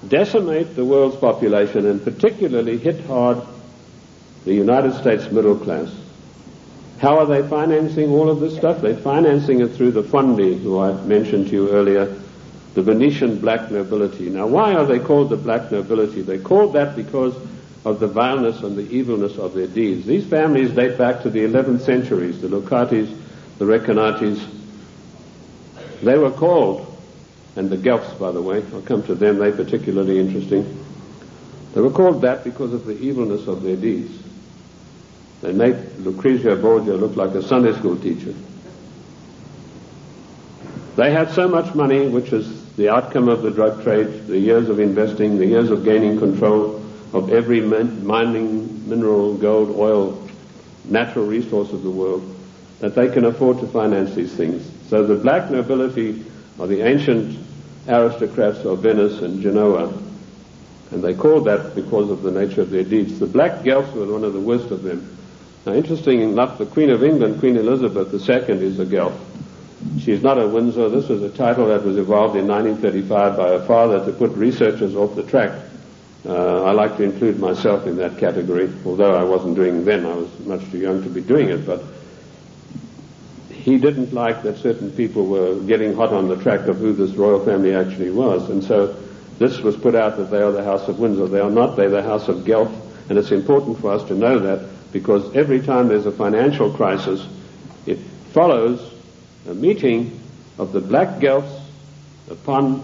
Decimate the world's population and particularly hit hard the United States middle class. How are they financing all of this stuff? They're financing it through the Fondi, who I mentioned to you earlier, the Venetian black nobility. Now, why are they called the black nobility? They're called that because of the vileness and the evilness of their deeds. These families date back to the 11th centuries, the Locatis, the Recanatis. They were called, and the Guelphs, by the way, I'll come to them, they're particularly interesting. They were called that because of the evilness of their deeds. They make Lucrezia Borgia look like a Sunday school teacher. They had so much money, which is the outcome of the drug trade, the years of investing, the years of gaining control of every mining, mineral, gold, oil, natural resource of the world, that they can afford to finance these things. So the black nobility are the ancient aristocrats of Venice and Genoa, and they called that because of the nature of their deeds. The black Guelphs were one of the worst of them. Now, interesting enough, the Queen of England, Queen Elizabeth II, is a Guelph. She's not a Windsor. This was a title that was evolved in 1935 by her father to put researchers off the track. I like to include myself in that category, although I wasn't doing it then. I was much too young to be doing it, but he didn't like that certain people were getting hot on the track of who this royal family actually was, and so this was put out that they are the House of Windsor. They are not. They're the House of Guelph, and it's important for us to know that, because every time there's a financial crisis, it follows a meeting of the black Guelphs upon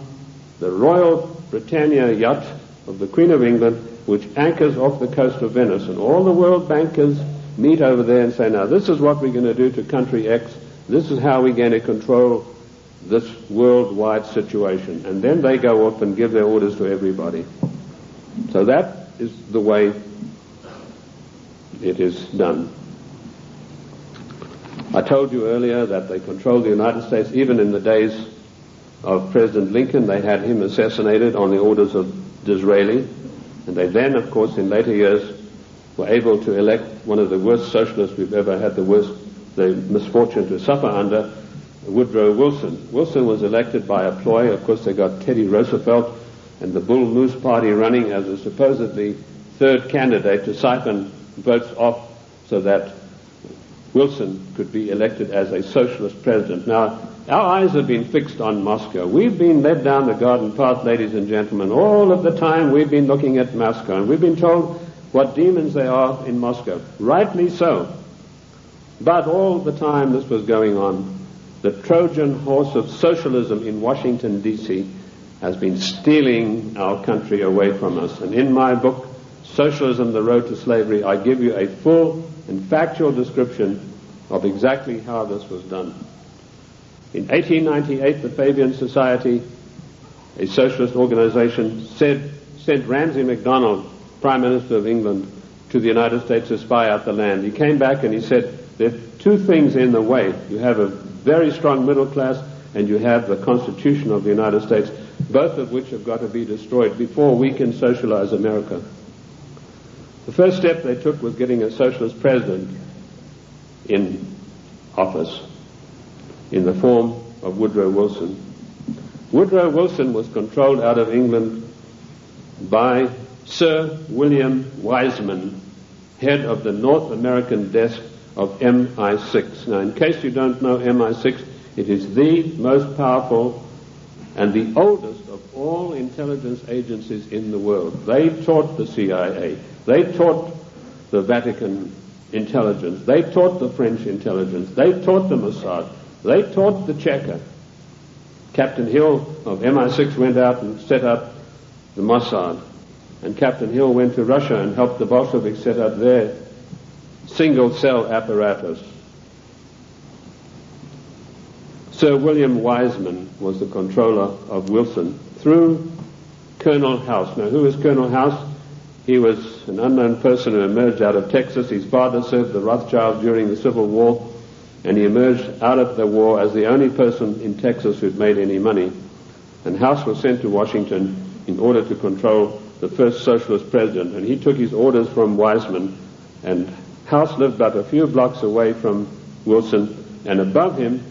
the Royal Britannia yacht of the Queen of England, which anchors off the coast of Venice, and all the world bankers meet over there and say, now this is what we're going to do to country X, this is how we're going to control this worldwide situation, and then they go off and give their orders to everybody. So that is the way it is done. I told you earlier that they controlled the United States. Even in the days of President Lincoln, they had him assassinated on the orders of Disraeli, and they then, of course, in later years, were able to elect one of the worst socialists we've ever had the misfortune to suffer under, Woodrow Wilson. Wilson was elected by a ploy. Of course, they got Teddy Roosevelt and the Bull Moose Party running as a supposedly third candidate to siphon votes off so that Wilson could be elected as a socialist president. Now, our eyes have been fixed on Moscow. We've been led down the garden path, ladies and gentlemen. All of the time we've been looking at Moscow, and we've been told what demons they are in Moscow. Rightly so. But all the time this was going on, the Trojan horse of socialism in Washington, D.C. has been stealing our country away from us. And in my book, Socialism, The Road to Slavery, I give you a full and factual description of exactly how this was done. In 1898, the Fabian Society, a socialist organization, sent Ramsay MacDonald, Prime Minister of England, to the United States to spy out the land. He came back and he said, there are two things in the way. You have a very strong middle class and you have the Constitution of the United States, both of which have got to be destroyed before we can socialize America. The first step they took was getting a socialist president in office in the form of Woodrow Wilson. Woodrow Wilson was controlled out of England by Sir William Wiseman, head of the North American desk of MI6. Now, in case you don't know MI6, it is the most powerful and the oldest of all intelligence agencies in the world. They taught the CIA. They taught the Vatican intelligence. They taught the French intelligence. They taught the Mossad. They taught the Cheka. Captain Hill of MI6 went out and set up the Mossad. And Captain Hill went to Russia and helped the Bolsheviks set up their single-cell apparatus. Sir William Wiseman was the controller of Wilson through Colonel House. Now, who is Colonel House? He was an unknown person who emerged out of Texas. His father served the Rothschilds during the Civil War, and he emerged out of the war as the only person in Texas who'd made any money. And House was sent to Washington in order to control the first socialist president, and he took his orders from Wiseman, and House lived but a few blocks away from Wilson, and above him,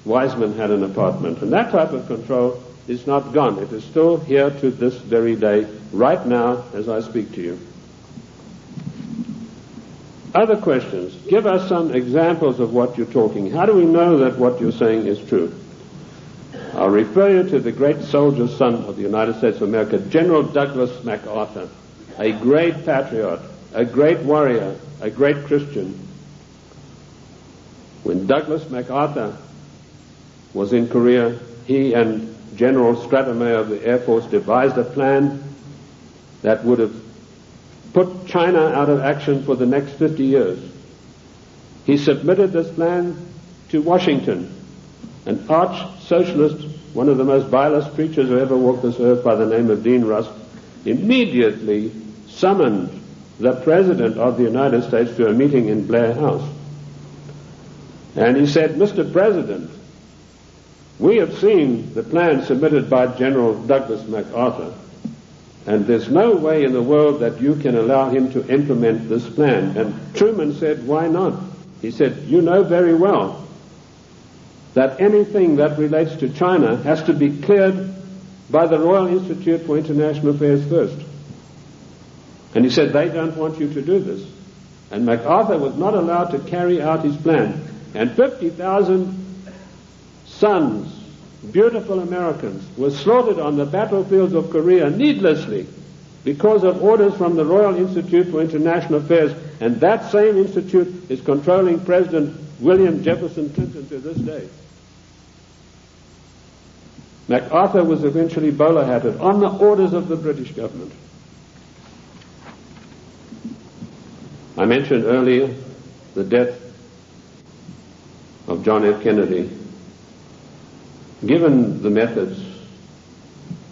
Wiseman had an apartment. And that type of control is not gone. It is still here to this very day, right now, as I speak to you. Other questions? Give us some examples of what you're talking. How do we know that what you're saying is true? I'll refer you to the great soldier son of the United States of America, General Douglas MacArthur, a great patriot, a great warrior, a great Christian. When Douglas MacArthur was in Korea, he and General Stratemeyer of the Air Force devised a plan that would have put China out of action for the next 50 years. He submitted this plan to Washington, an arch-socialist, one of the most vilest creatures who ever walked this earth by the name of Dean Rusk, immediately summoned the President of the United States to a meeting in Blair House. And he said, "Mr. President, we have seen the plan submitted by General Douglas MacArthur, and there's no way in the world that you can allow him to implement this plan." And Truman said, "Why not?" He said, "You know very well that anything that relates to China has to be cleared by the Royal Institute for International Affairs first." And he said, "They don't want you to do this." And MacArthur was not allowed to carry out his plan. And 50,000 sons, beautiful Americans, were slaughtered on the battlefields of Korea needlessly because of orders from the Royal Institute for International Affairs. And that same institute is controlling President William Jefferson Clinton to this day. MacArthur was eventually bowler-hatted on the orders of the British government. I mentioned earlier the death of John F. Kennedy. Given the methods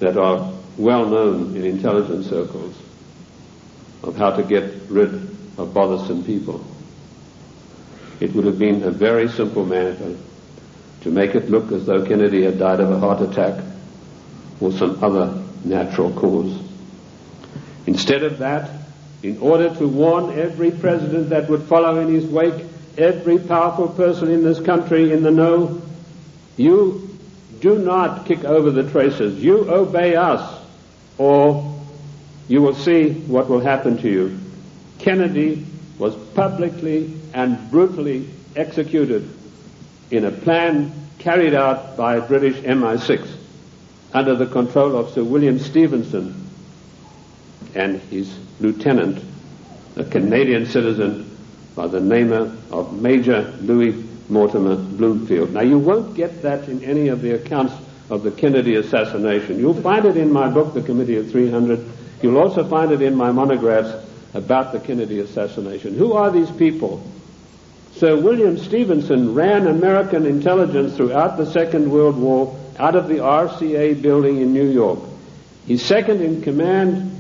that are well known in intelligence circles of how to get rid of bothersome people, it would have been a very simple matter to make it look as though Kennedy had died of a heart attack or some other natural cause. Instead of that, in order to warn every president that would follow in his wake, every powerful person in this country in the know, you do not kick over the traces. You obey us, or you will see what will happen to you. Kennedy was publicly and brutally executed in a plan carried out by British MI6 under the control of Sir William Stevenson and his lieutenant, a Canadian citizen by the name of Major Louis Mortimer Bloomfield. Now, you won't get that in any of the accounts of the Kennedy assassination. You'll find it in my book, The Committee of 300. You'll also find it in my monographs about the Kennedy assassination. Who are these people? Sir William Stevenson ran American intelligence throughout the Second World War out of the RCA building in New York. His second in command,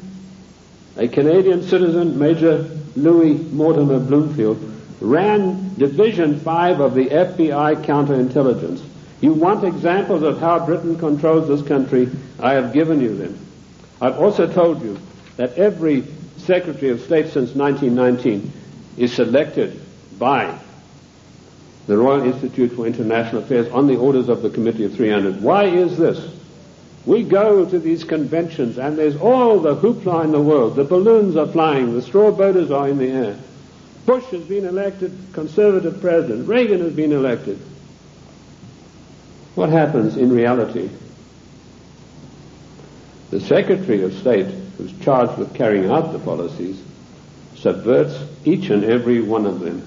a Canadian citizen, Major Louis Mortimer Bloomfield, ran Division 5 of the FBI counterintelligence. You want examples of how Britain controls this country? I have given you them. I've also told you that every Secretary of State since 1919 is selected by the Royal Institute for International Affairs on the orders of the Committee of 300. Why is this? We go to these conventions and there's all the hoopla in the world. The balloons are flying, the straw boaters are in the air. Bush has been elected conservative president. Reagan has been elected. What happens in reality? The Secretary of State, who's charged with carrying out the policies, subverts each and every one of them.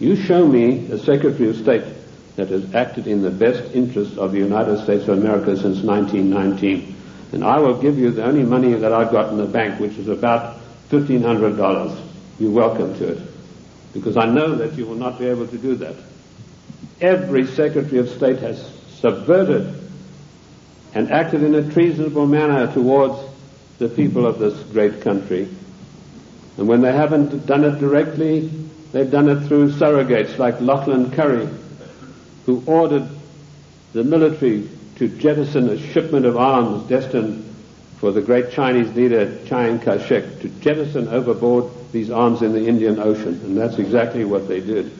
You show me a Secretary of State that has acted in the best interest of the United States of America since 1919, and I will give you the only money that I've got in the bank, which is about $1,500. You're welcome to it, because I know that you will not be able to do that. Every Secretary of State has subverted and acted in a treasonable manner towards the people of this great country. And when they haven't done it directly, they've done it through surrogates like Lachlan Curry, who ordered the military to jettison a shipment of arms destined for the great Chinese leader Chiang Kai-shek, to jettison overboard these arms in the Indian Ocean. And that's exactly what they did.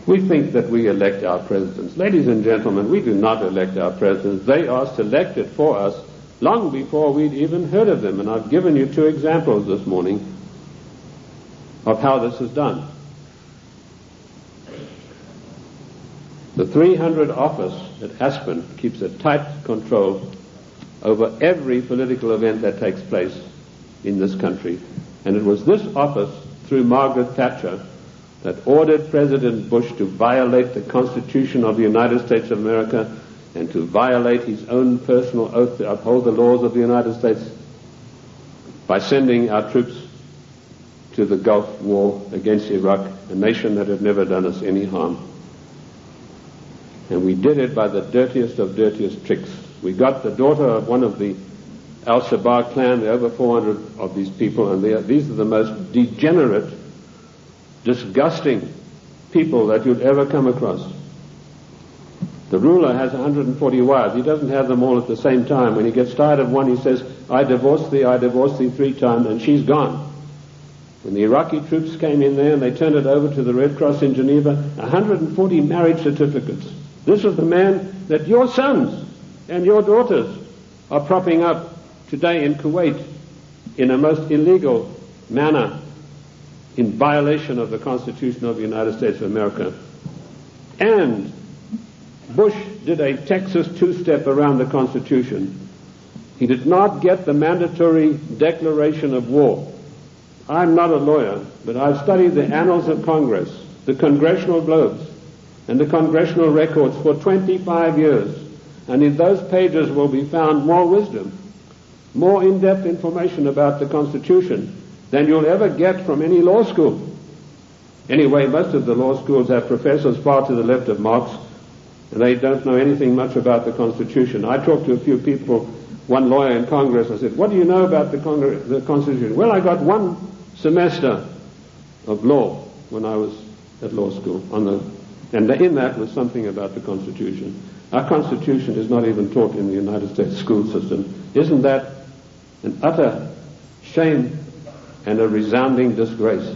We think that we elect our presidents. Ladies and gentlemen, we do not elect our presidents. They are selected for us long before we'd even heard of them. And I've given you 2 examples this morning of how this is done. The 300 office at Aspen keeps a tight control over every political event that takes place in this country. And it was this office, through Margaret Thatcher, that ordered President Bush to violate the Constitution of the United States of America and to violate his own personal oath to uphold the laws of the United States by sending our troops to the Gulf War against Iraq, a nation that had never done us any harm. And we did it by the dirtiest of dirtiest tricks. We got the daughter of one of the Al-Shabaab clan, there are over 400 of these people, and these are the most degenerate, disgusting people that you'd ever come across. The ruler has 140 wives. He doesn't have them all at the same time. When he gets tired of one, he says, I divorced thee 3 times, and she's gone. When the Iraqi troops came in there and they turned it over to the Red Cross in Geneva, 140 marriage certificates. This is the man that your sons and your daughters are propping up today in Kuwait in a most illegal manner, in violation of the Constitution of the United States of America. And Bush did a Texas two-step around the Constitution. He did not get the mandatory declaration of war. I'm not a lawyer, but I've studied the annals of Congress, the congressional globes, and the congressional records for 25 years. And in those pages will be found more wisdom, more in-depth information about the Constitution than you'll ever get from any law school. Anyway, most of the law schools have professors far to the left of Marx, and they don't know anything much about the Constitution. I talked to a few people, one lawyer in Congress. I said, what do you know about the Constitution? Well, I got 1 semester of law when I was at law school, and in that was something about the Constitution. Our Constitution is not even taught in the United States school system. Isn't that an utter shame and a resounding disgrace?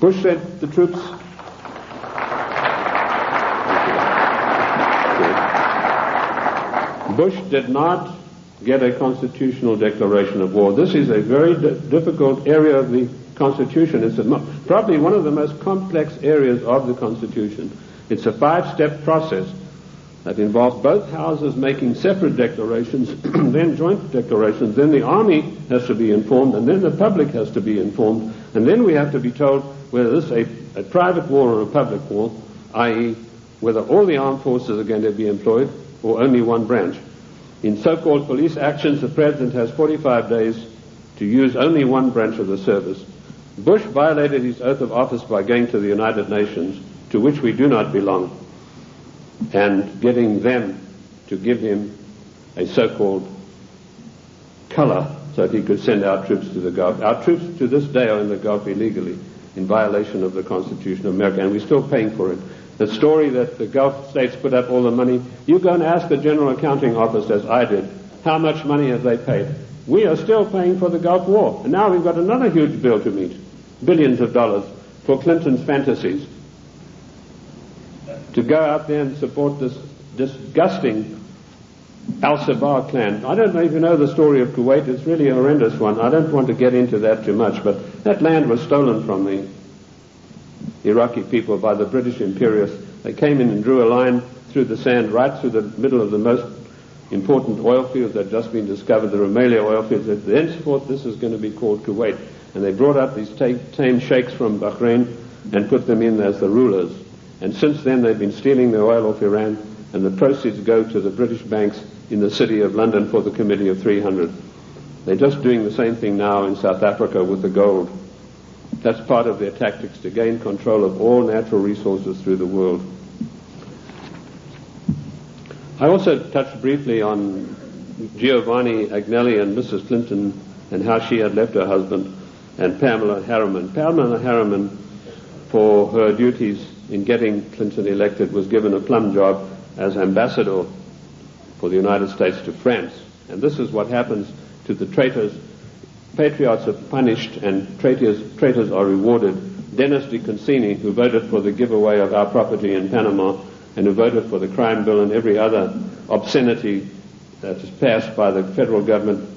Bush said the troops... Bush did not get a constitutional declaration of war. This is a very difficult area of the Constitution. It's probably one of the most complex areas of the Constitution. It's a 5-step process that involves both houses making separate declarations, then joint declarations, then the army has to be informed, and then the public has to be informed, and then we have to be told whether this is a private war or a public war, i.e. whether all the armed forces are going to be employed or only one branch. In so-called police actions, the President has 45 days to use only one branch of the service. Bush violated his oath of office by going to the United Nations, to which we do not belong, and getting them to give him a so-called color so that he could send our troops to the Gulf. Our troops to this day are in the Gulf illegally, in violation of the Constitution of America, and we're still paying for it. The story that the Gulf states put up all the money, you go and ask the General Accounting Office, as I did, how much money have they paid? We are still paying for the Gulf War, and now we've got another huge bill to meet, billions of dollars, for Clinton's fantasies, to go out there and support this disgusting Al-Shabaab clan. I don't know if you know the story of Kuwait. It's really a horrendous one. I don't want to get into that too much, but that land was stolen from the Iraqi people by the British imperialists. They came in and drew a line through the sand right through the middle of the most important oil fields that had just been discovered, the Rumelia oil fields. Thenceforth, this is going to be called Kuwait. And they brought up these tame sheikhs from Bahrain and put them in as the rulers. And since then, they've been stealing the oil off Iran, and the proceeds go to the British banks in the city of London for the Committee of 300. They're just doing the same thing now in South Africa with the gold. That's part of their tactics to gain control of all natural resources through the world. I also touched briefly on Giovanni Agnelli and Mrs. Clinton and how she had left her husband, and Pamela Harriman. Pamela Harriman, for her duties in getting Clinton elected, was given a plum job as ambassador for the United States to France. And this is what happens to the traitors. Patriots are punished and traitors are rewarded. Dennis DeConcini, who voted for the giveaway of our property in Panama and who voted for the crime bill and every other obscenity that is passed by the federal government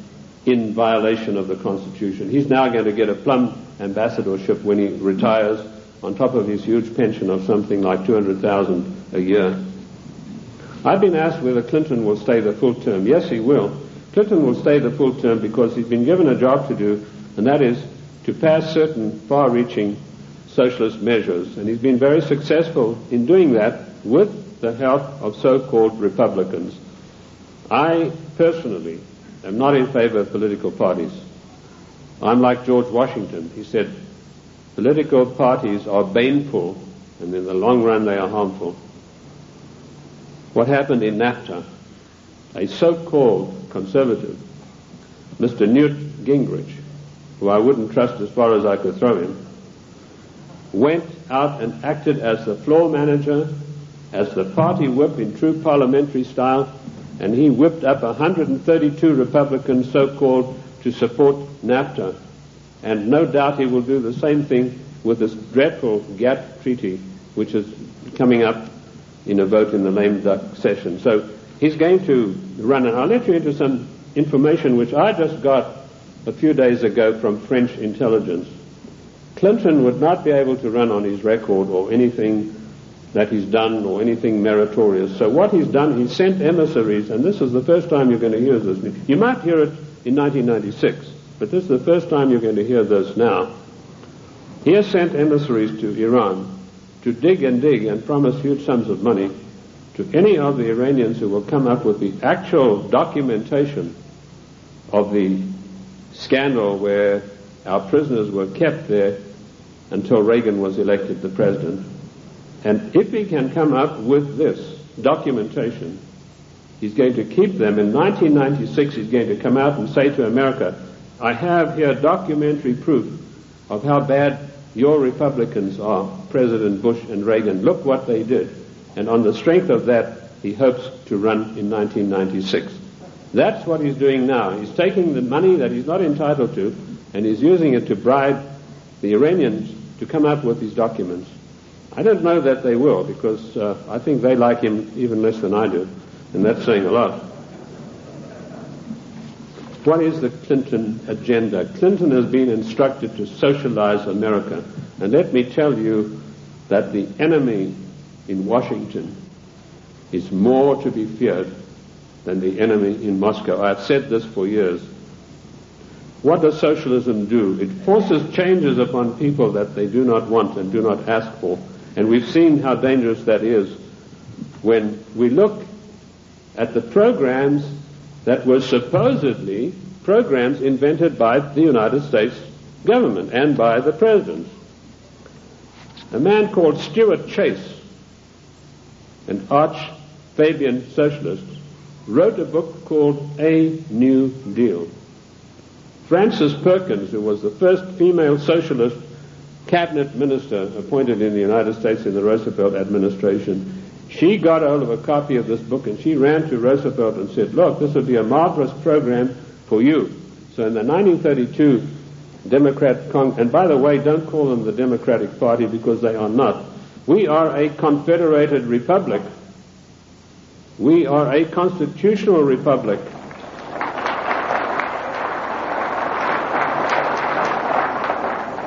in violation of the Constitution, he's now going to get a plum ambassadorship when he retires, on top of his huge pension of something like $200,000 a year. I've been asked whether Clinton will stay the full term. Yes, he will. Clinton will stay the full term because he's been given a job to do, and that is to pass certain far-reaching socialist measures. And he's been very successful in doing that with the help of so-called Republicans. I personally am not in favor of political parties. I'm like George Washington. He said, political parties are baneful, and in the long run they are harmful. What happened in NAFTA? A so-called conservative, Mr. Newt Gingrich, who I wouldn't trust as far as I could throw him, went out and acted as the floor manager, as the party whip in true parliamentary style, and he whipped up 132 Republicans, so-called, to support NAFTA. And no doubt he will do the same thing with this dreadful GATT treaty, which is coming up in a vote in the lame duck session. So he's going to run, and I'll let you into some information which I just got a few days ago from French intelligence. Clinton would not be able to run on his record or anything that he's done or anything meritorious. So what he's done, he sent emissaries, and this is the first time you're going to hear this. You might hear it in 1996, but this is the first time you're going to hear this now. He has sent emissaries to Iran to dig and promise huge sums of money to any of the Iranians who will come up with the actual documentation of the scandal where our prisoners were kept there until Reagan was elected the president. And if he can come up with this documentation, he's going to keep them. In 1996, he's going to come out and say to America, I have here documentary proof of how bad your Republicans are, President Bush and Reagan. Look what they did. And on the strength of that, he hopes to run in 1996. That's what he's doing now. He's taking the money that he's not entitled to, and he's using it to bribe the Iranians to come up with these documents. I don't know that they will, because I think they like him even less than I do, and that's saying a lot. What is the Clinton agenda? Clinton has been instructed to socialize America, and let me tell you that the enemy in Washington is more to be feared than the enemy in Moscow. I've said this for years. What does socialism do? It forces changes upon people that they do not want and do not ask for. And we've seen how dangerous that is when we look at the programs that were supposedly programs invented by the United States government and by the presidents. A man called Stuart Chase, an arch-Fabian socialist, wrote a book called A New Deal. Frances Perkins, who was the first female socialist cabinet minister appointed in the United States in the Roosevelt administration, she got hold of a copy of this book and she ran to Roosevelt and said, look, this would be a marvelous program for you. So in the 1932 Democrat and by the way, don't call them the Democratic Party because they are not. We are a confederated republic. We are a constitutional republic.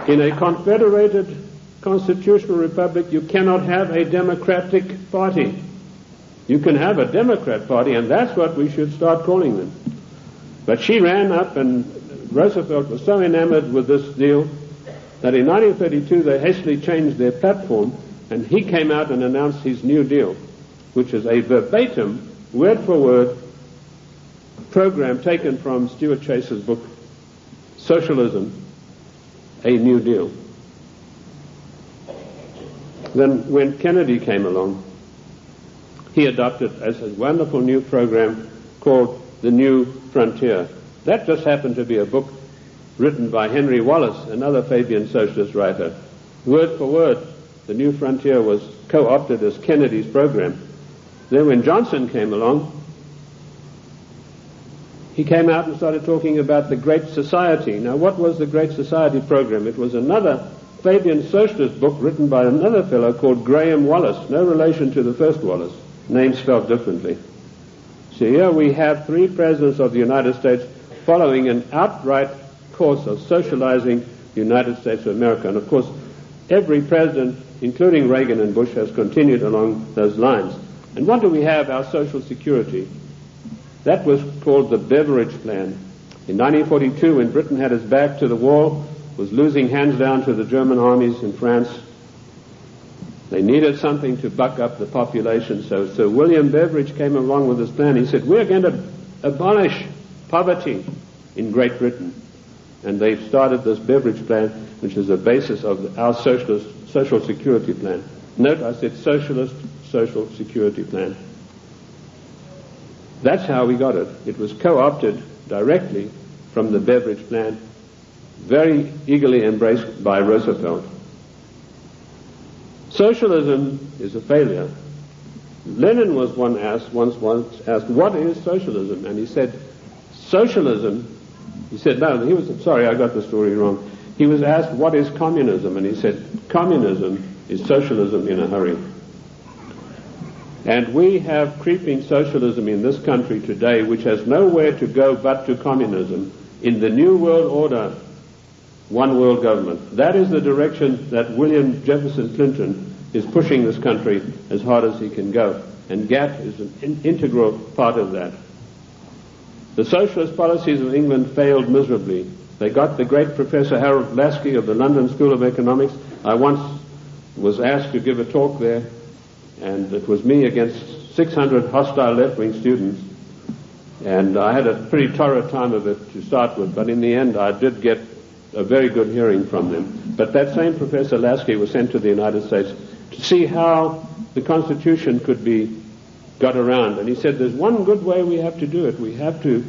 In a confederated constitutional republic, you cannot have a Democratic Party. You can have a Democrat Party, and that's what we should start calling them. But she ran up, and Roosevelt was so enamored with this deal that in 1932 they hastily changed their platform, and he came out and announced his New Deal, which is a verbatim, word-for-word program taken from Stuart Chase's book, Socialism, A New Deal. Then when Kennedy came along, he adopted as a wonderful new program called The New Frontier. That just happened to be a book written by Henry Wallace, another Fabian socialist writer. Word for word, The New Frontier was co-opted as Kennedy's program. Then when Johnson came along, he came out and started talking about the Great Society. Now, what was the Great Society program? It was another Fabian socialist book written by another fellow called Graham Wallace, no relation to the first Wallace, name spelled differently. So here we have three presidents of the United States following an outright course of socializing the United States of America. And of course, every president, including Reagan and Bush, has continued along those lines. And what do we have? Our Social Security. That was called the Beveridge Plan. In 1942, when Britain had its back to the wall, was losing hands down to the German armies in France, they needed something to buck up the population. So Sir William Beveridge came along with this plan. He said, we're going to abolish poverty in Great Britain. and they've started this beverage plan, which is the basis of our social security plan. Note, I said socialist social security plan. That's how we got it. It was co-opted directly from the beverage plan, very eagerly embraced by Roosevelt. Socialism is a failure. Lenin was once asked, what is socialism? And he said, socialism, sorry, I got the story wrong. He was asked, what is communism? And he said, communism is socialism in a hurry. And we have creeping socialism in this country today, which has nowhere to go but to communism. In the New World Order, one world government. That is the direction that William Jefferson Clinton is pushing this country as hard as he can go. And GATT is an integral part of that. The socialist policies of England failed miserably. They got the great Professor Harold Lasky of the London School of Economics. I once was asked to give a talk there, and it was me against 600 hostile left-wing students. And I had a pretty torrid time of it to start with, but in the end I did get a very good hearing from them. But that same Professor Lasky was sent to the United States to see how the Constitution could be got around. And he said, there's one good way we have to do it. We have to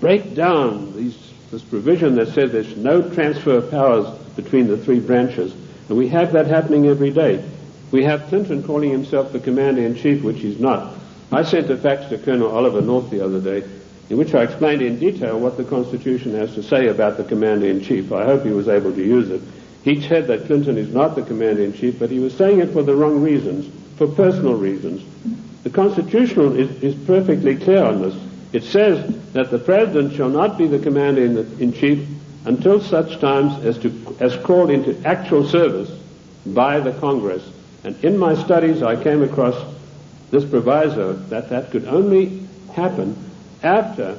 break down this provision that says there's no transfer of powers between the three branches. And we have that happening every day. We have Clinton calling himself the Commander-in-Chief, which he's not. I sent a fax to Colonel Oliver North the other day, in which I explained in detail what the Constitution has to say about the Commander-in-Chief. I hope he was able to use it. He said that Clinton is not the Commander-in-Chief, but he was saying it for the wrong reasons, for personal reasons. The Constitution is perfectly clear on this. It says that the President shall not be the Commander-in-Chief until such times as called into actual service by the Congress. And in my studies I came across this proviso that could only happen after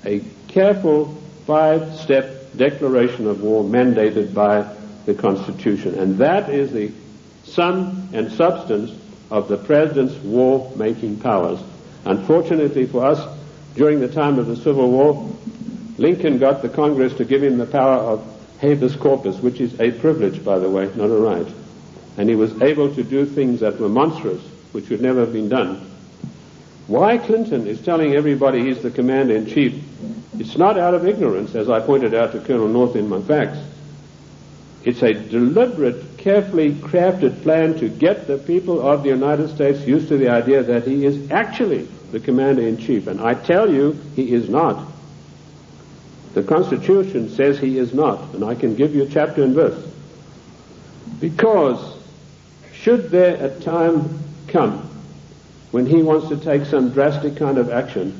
a careful 5-step declaration of war mandated by the Constitution. And that is the sum and substance of the President's war-making powers. Unfortunately for us, during the time of the Civil War, Lincoln got the Congress to give him the power of habeas corpus, which is a privilege, by the way, not a right. And he was able to do things that were monstrous, which would never have been done. Why Clinton is telling everybody he's the Commander-in-Chief, it's not out of ignorance, as I pointed out to Colonel North in my facts. It's a deliberate, carefully crafted plan to get the people of the United States used to the idea that he is actually the Commander-in-Chief. And I tell you, he is not. The Constitution says he is not, and I can give you chapter and verse. Because should there a time come when he wants to take some drastic kind of action,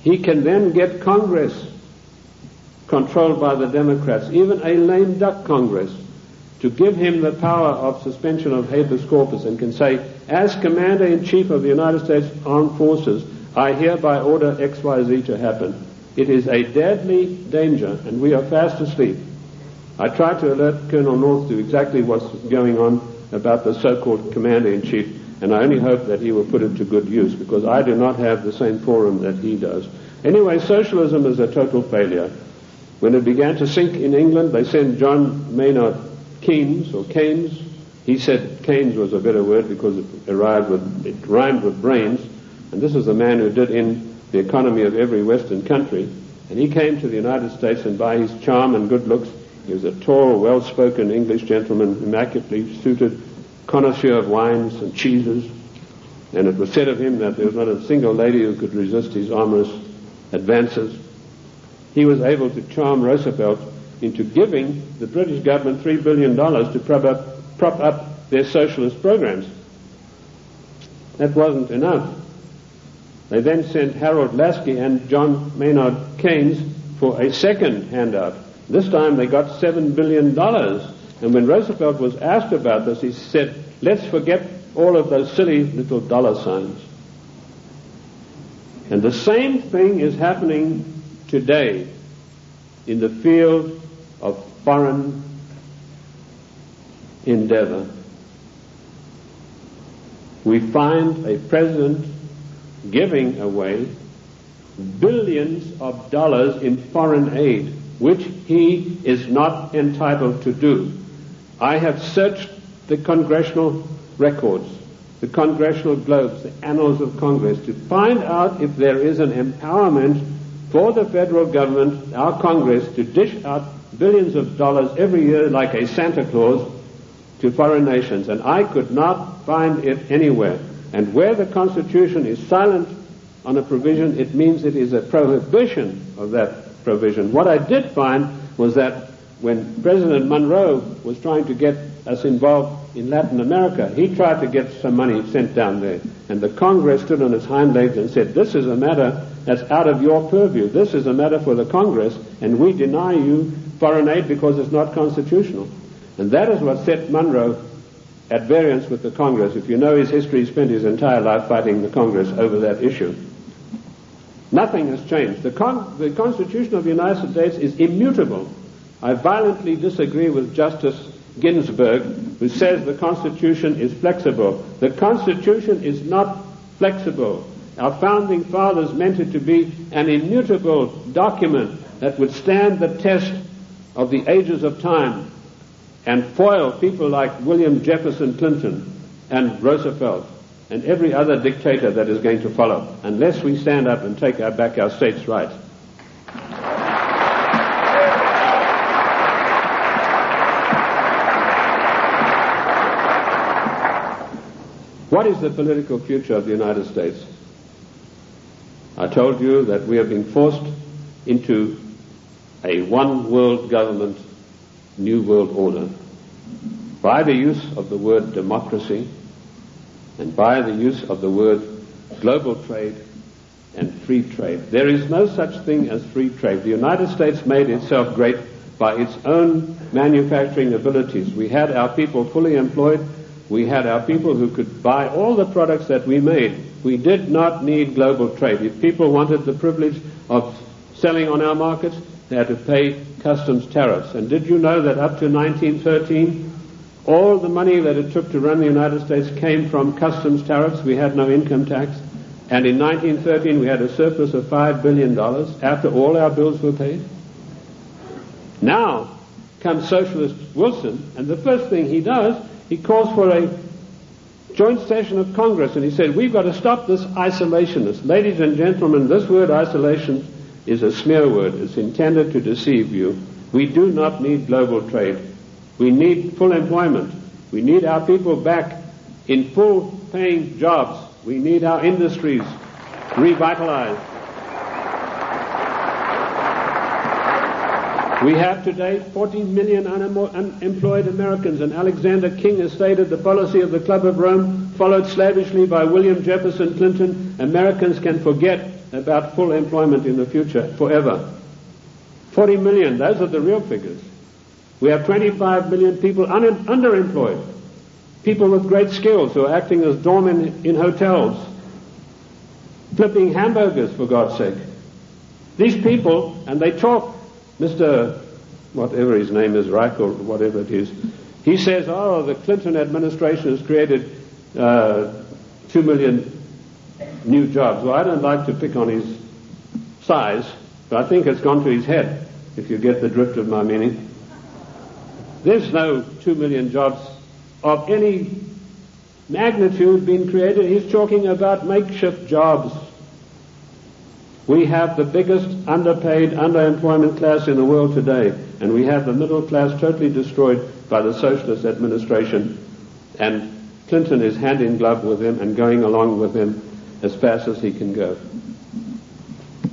he can then get Congress controlled by the Democrats, even a lame duck Congress, to give him the power of suspension of habeas corpus, and can say, as Commander-in-Chief of the United States Armed Forces, I hereby order XYZ to happen. It is a deadly danger, and we are fast asleep. I tried to alert Colonel North to exactly what's going on about the so-called Commander-in-Chief, and I only hope that he will put it to good use, because I do not have the same forum that he does. Anyway, socialism is a total failure. When it began to sink in England, they sent John Maynard Keynes, or Keynes. He said Keynes was a better word because it rhymed with brains, and this is the man who did in the economy of every Western country. And he came to the United States, and by his charm and good looks, he was a tall, well-spoken English gentleman, immaculately suited, connoisseur of wines and cheeses. And it was said of him that there was not a single lady who could resist his amorous advances. He was able to charm Roosevelt into giving the British government $3 billion to prop up their socialist programs. That wasn't enough. They then sent Harold Lasky and John Maynard Keynes for a second handout. This time they got $7 billion. And when Roosevelt was asked about this, he said, let's forget all of those silly little dollar signs. And the same thing is happening today in the field of foreign endeavor. We find a president giving away billions of dollars in foreign aid, which he is not entitled to do. I have searched the congressional records, the congressional globes, the annals of Congress, to find out if there is an empowerment for the federal government, our Congress, to dish out billions of dollars every year like a Santa Claus to foreign nations. And I could not find it anywhere. And where the Constitution is silent on a provision, it means it is a prohibition of that provision. What I did find was that when President Monroe was trying to get us involved in Latin America, he tried to get some money sent down there. And the Congress stood on its hind legs and said, this is a matter that's out of your purview. This is a matter for the Congress, and we deny you foreign aid because it's not constitutional. And that is what set Monroe at variance with the Congress. If you know his history, he spent his entire life fighting the Congress over that issue. Nothing has changed. The Constitution of the United States is immutable. I violently disagree with Justice Ginsburg, who says the Constitution is flexible. The Constitution is not flexible. Our founding fathers meant it to be an immutable document that would stand the test of the ages of time and foil people like William Jefferson Clinton and Roosevelt and every other dictator that is going to follow, unless we stand up and take back our states' rights. What is the political future of the United States? I told you that we are being forced into a one-world government, new world order, by the use of the word democracy and by the use of the word global trade and free trade. There is no such thing as free trade. The United States made itself great by its own manufacturing abilities. We had our people fully employed. We had our people who could buy all the products that we made. We did not need global trade. If people wanted the privilege of selling on our markets, they had to pay customs tariffs. And did you know that up to 1913, all the money that it took to run the United States came from customs tariffs? We had no income tax. And in 1913, we had a surplus of $5 billion after all our bills were paid. Now comes Socialist Wilson, and the first thing he does, he calls for a joint session of Congress, and he said, we've got to stop this isolationist. Ladies and gentlemen, this word isolation is a smear word. It's intended to deceive you. We do not need global trade. We need full employment. We need our people back in full-paying jobs. We need our industries revitalized. We have today 40 million unemployed Americans, and Alexander King has stated the policy of the Club of Rome, followed slavishly by William Jefferson Clinton. Americans can forget about full employment in the future forever. 40 million, those are the real figures. We have 25 million people underemployed, people with great skills who are acting as doormen in hotels, flipping hamburgers, for God's sake. These people, and they talk, Mr. whatever his name is, Reich or whatever it is, he says, oh, the Clinton administration has created 2 million new jobs. Well, I don't like to pick on his size, but I think it's gone to his head, if you get the drift of my meaning. There's no 2 million jobs of any magnitude being created. He's talking about makeshift jobs. We have the biggest underpaid, underemployment class in the world today, and we have the middle class totally destroyed by the socialist administration, and Clinton is hand in glove with him and going along with him as fast as he can go.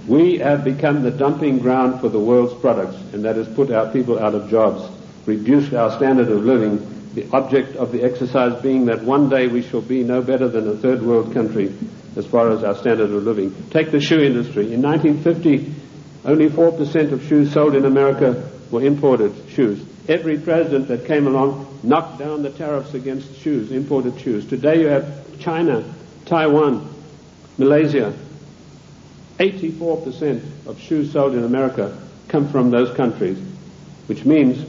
We have become the dumping ground for the world's products, and that has put our people out of jobs, reduced our standard of living, the object of the exercise being that one day we shall be no better than a third world country as far as our standard of living. Take the shoe industry. In 1950, only 4% of shoes sold in America were imported shoes. Every president that came along knocked down the tariffs against shoes, imported shoes. Today you have China, Taiwan, Malaysia. 84% of shoes sold in America come from those countries, which means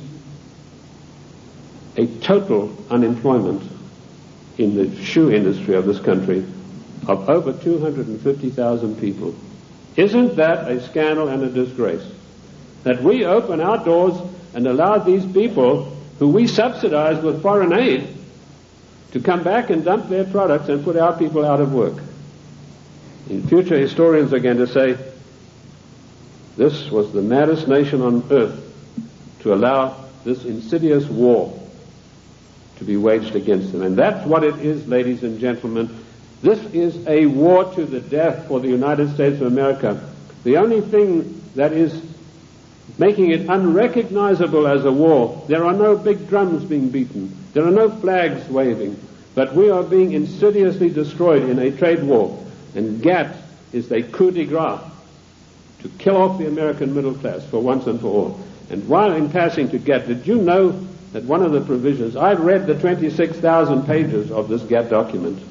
a total unemployment in the shoe industry of this country of over 250,000 people Isn't that a scandal and a disgrace? That we open our doors and allow these people who we subsidize with foreign aid to come back and dump their products and put our people out of work. In future, historians are going to say, this was the maddest nation on earth to allow this insidious war to be waged against them. And that's what it is, ladies and gentlemen. This is a war to the death for the United States of America. The only thing that is making it unrecognizable as a war, there are no big drums being beaten, there are no flags waving, but we are being insidiously destroyed in a trade war. And GATT is a coup de grace to kill off the American middle class for once and for all. And while in passing to GATT, did you know that one of the provisions, I've read the 26,000 pages of this GATT document,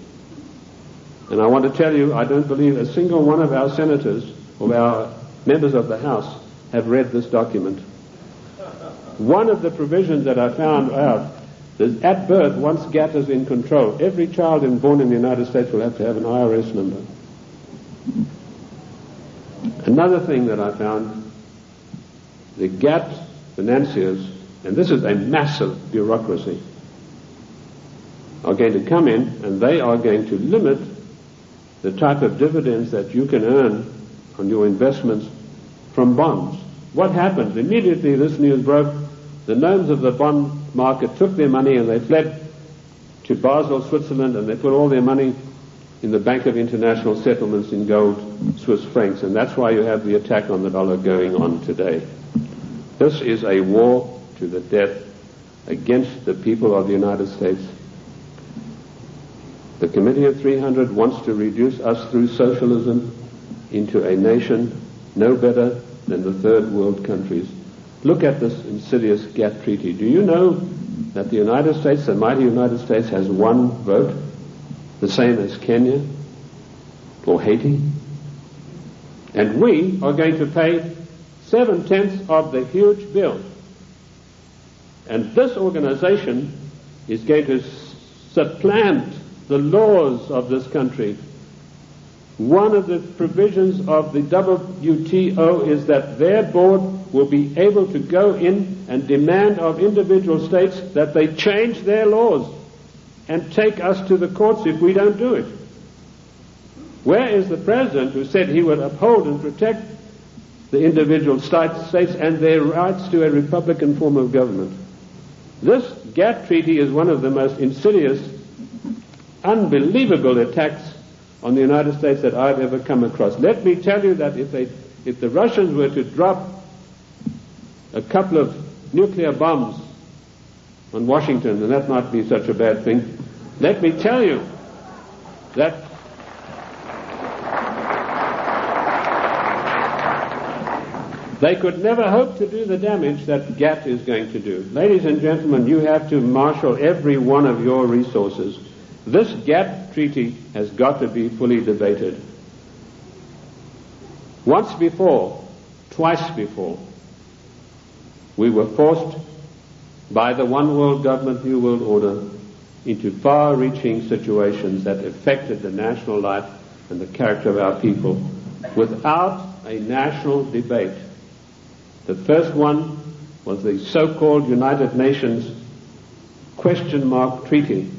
and I want to tell you, I don't believe a single one of our senators or our members of the House have read this document. One of the provisions that I found out is at birth, once GATT is in control, every child born in the United States will have to have an IRS number. Another thing that I found, the GATT financiers, and this is a massive bureaucracy, are going to come in and they are going to limit the type of dividends that you can earn on your investments from bonds. What happened? Immediately this news broke, the gnomes of the bond market took their money and they fled to Basel, Switzerland, and they put all their money in the Bank of International Settlements in gold, Swiss francs, and that's why you have the attack on the dollar going on today. This is a war to the death against the people of the United States. The Committee of 300 wants to reduce us through socialism into a nation no better than the third world countries. Look at this insidious GATT treaty. Do you know that the United States, the mighty United States, has one vote, the same as Kenya or Haiti? And we are going to pay 7/10 of the huge bill. And this organization is going to supplant the laws of this country. One of the provisions of the WTO is that their board will be able to go in and demand of individual states that they change their laws and take us to the courts if we don't do it. Where is the president who said he would uphold and protect the individual states and their rights to a republican form of government? This GATT treaty is one of the most insidious, unbelievable attacks on the United States that I've ever come across. Let me tell you that if the Russians were to drop a couple of nuclear bombs on Washington, and that might be such a bad thing, let me tell you that they could never hope to do the damage that GATT is going to do. Ladies and gentlemen, you have to marshal every one of your resources. This GATT treaty has got to be fully debated. Once before, twice before, we were forced by the one world government, new world order, into far-reaching situations that affected the national life and the character of our people without a national debate. The first one was the so-called United Nations question mark treaty.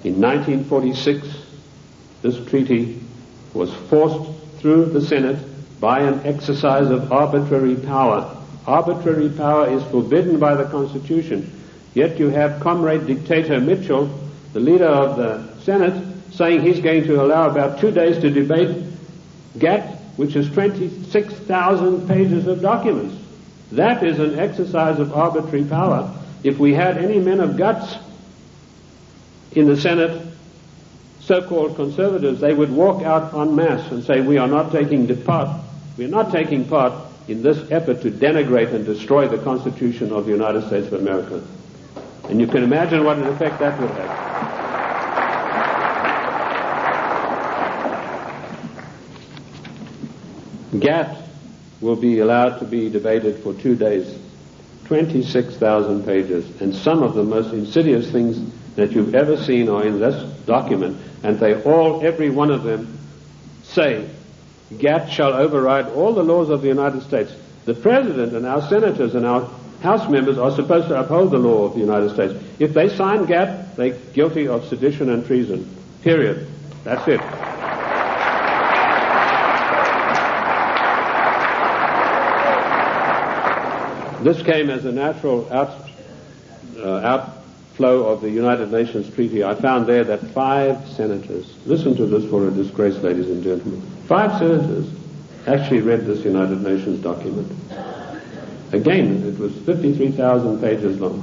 In 1946, this treaty was forced through the Senate by an exercise of arbitrary power. Arbitrary power is forbidden by the Constitution. Yet you have Comrade Dictator Mitchell, the leader of the Senate, saying he's going to allow about 2 days to debate GATT, which is 26,000 pages of documents. That is an exercise of arbitrary power. If we had any men of guts in the Senate, so-called conservatives, they would walk out en masse and say, we are not taking part in this effort to denigrate and destroy the Constitution of the United States of America. And you can imagine what an effect that would have. GATT will be allowed to be debated for 2 days, 26,000 pages, and some of the most insidious things that you've ever seen are in this document, and they all, every one of them, say GATT shall override all the laws of the United States. The President and our senators and our House members are supposed to uphold the law of the United States. If they sign GATT, they're guilty of sedition and treason. Period. That's it. This came as a natural outflow of the United Nations Treaty. I found there that 5 senators, listen to this for a disgrace, ladies and gentlemen, 5 senators actually read this United Nations document. Again, it was 53,000 pages long.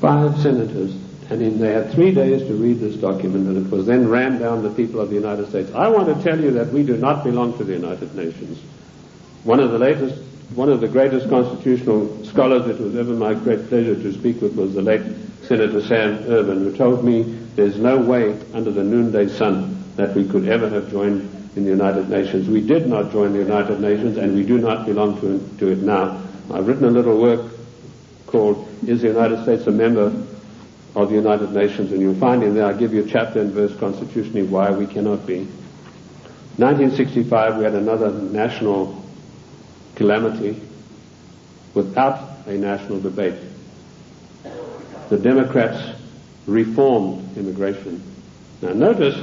5 senators, and they had 3 days to read this document, and it was then rammed down the people of the United States. I want to tell you that we do not belong to the United Nations. One of the greatest constitutional scholars it was ever my great pleasure to speak with was the late Senator Sam Ervin, who told me there's no way under the noonday sun that we could ever have joined in the United Nations. We did not join the United Nations, and we do not belong to it now. I've written a little work called Is the United States a Member of the United Nations? And you'll find in there I give you chapter and verse constitutionally why we cannot be. 1965 we had another national calamity without a national debate. The Democrats reformed immigration. Now notice,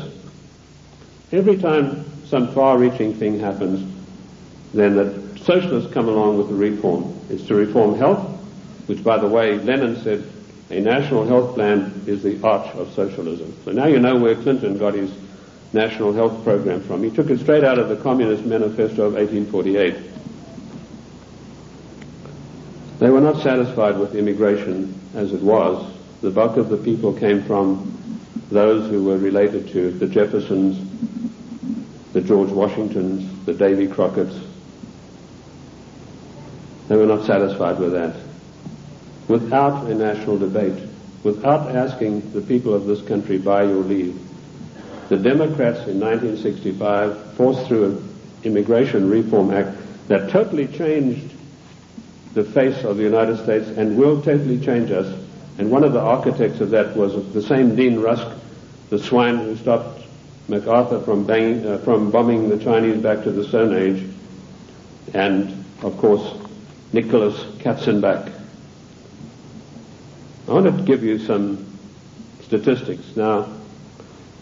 every time some far-reaching thing happens, then the socialists come along with the reform. It's to reform health, which, by the way, Lenin said a national health plan is the arch of socialism. So now you know where Clinton got his national health program from. He took it straight out of the Communist Manifesto of 1848. They were not satisfied with immigration as it was. The bulk of the people came from those who were related to the Jeffersons, the George Washingtons, the Davy Crockett's. They were not satisfied with that. Without a national debate, without asking the people of this country by your leave, the Democrats in 1965 forced through an Immigration Reform Act that totally changed the face of the United States and will totally change us. And one of the architects of that was the same Dean Rusk, the swine who stopped MacArthur from bombing the Chinese back to the Stone Age, and, of course, Nicholas Katzenbach. I want to give you some statistics. Now,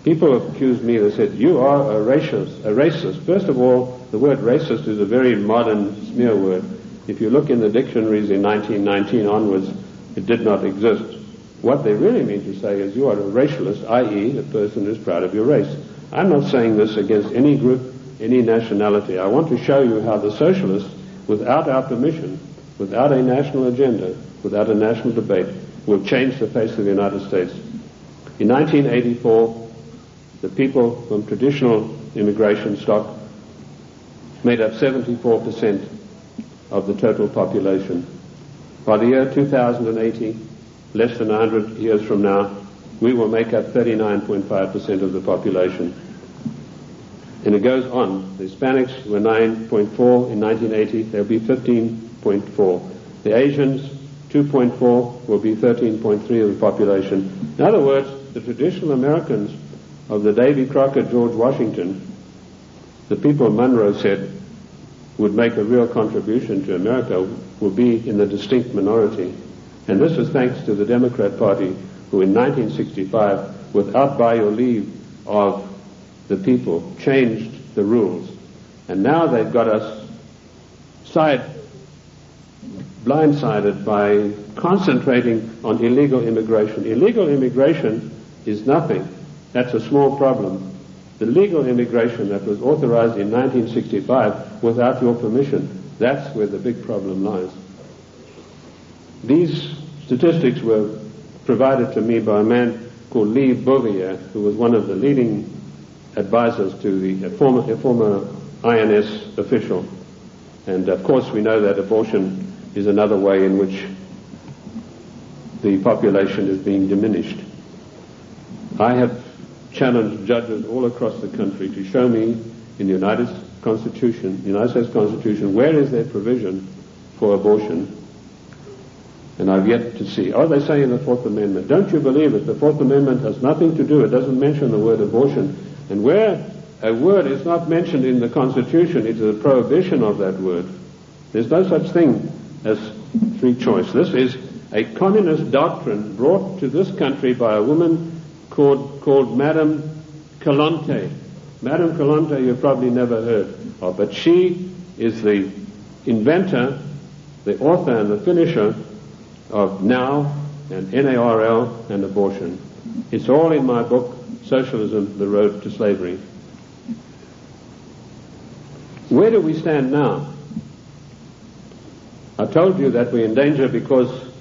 people have accused me, they said, you are a racist. First of all, the word racist is a very modern smear word. If you look in the dictionaries in 1919 onwards, it did not exist. What they really mean to say is you are a racialist, i.e. a person who is proud of your race. I'm not saying this against any group, any nationality. I want to show you how the socialists, without our permission, without a national agenda, without a national debate, will change the face of the United States. In 1984, the people from traditional immigration stock made up 74% of the total population. By the year 2080, less than 100 years from now, we will make up 39.5% of the population. And it goes on. The Hispanics were 9.4 in 1980. They'll be 15.4. The Asians, 2.4, will be 13.3 of the population. In other words, the traditional Americans of the Davy Crockett, George Washington, the people Monroe said would make a real contribution to America, will be in the distinct minority. And this is thanks to the Democrat Party, who in 1965, without by your leave of the people, changed the rules. And now they've got us blindsided by concentrating on illegal immigration. Illegal immigration is nothing. That's a small problem. The legal immigration that was authorized in 1965 without your permission, that's where the big problem lies. These statistics were provided to me by a man called Lee Bouvier, who was one of the leading advisors to a former INS official. And of course we know that abortion is another way in which the population is being diminished. I have challenged judges all across the country to show me in the United States Constitution, where is there provision for abortion? And I've yet to see. Oh, they say in the Fourth Amendment. Don't you believe it? The Fourth Amendment has nothing to do. It doesn't mention the word abortion. And where a word is not mentioned in the Constitution, it is a prohibition of that word. There's no such thing as free choice. This is a communist doctrine brought to this country by a woman called Madame Calonte. Madame Calonte you've probably never heard of, but she is the inventor, the author and the finisher of NOW and NARL and abortion. It's all in my book, Socialism, The Road to Slavery. Where do we stand now? I told you that we're in danger because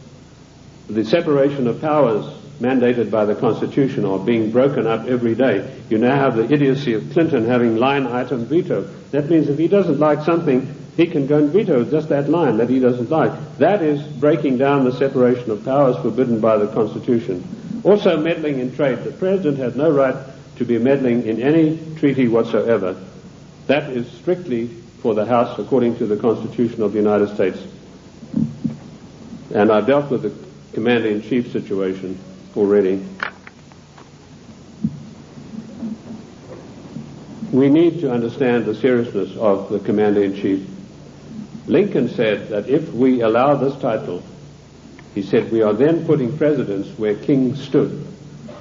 the separation of powers mandated by the Constitution are being broken up every day. You now have the idiocy of Clinton having line item veto. That means if he doesn't like something, he can go and veto just that line that he doesn't like. That is breaking down the separation of powers forbidden by the Constitution. Also meddling in trade. The President has no right to be meddling in any treaty whatsoever. That is strictly for the House according to the Constitution of the United States. And I dealt with the Commander-in-Chief situation already. We need to understand the seriousness of the Commander-in-Chief. Lincoln said that if we allow this title, he said, we are then putting precedents where kings stood.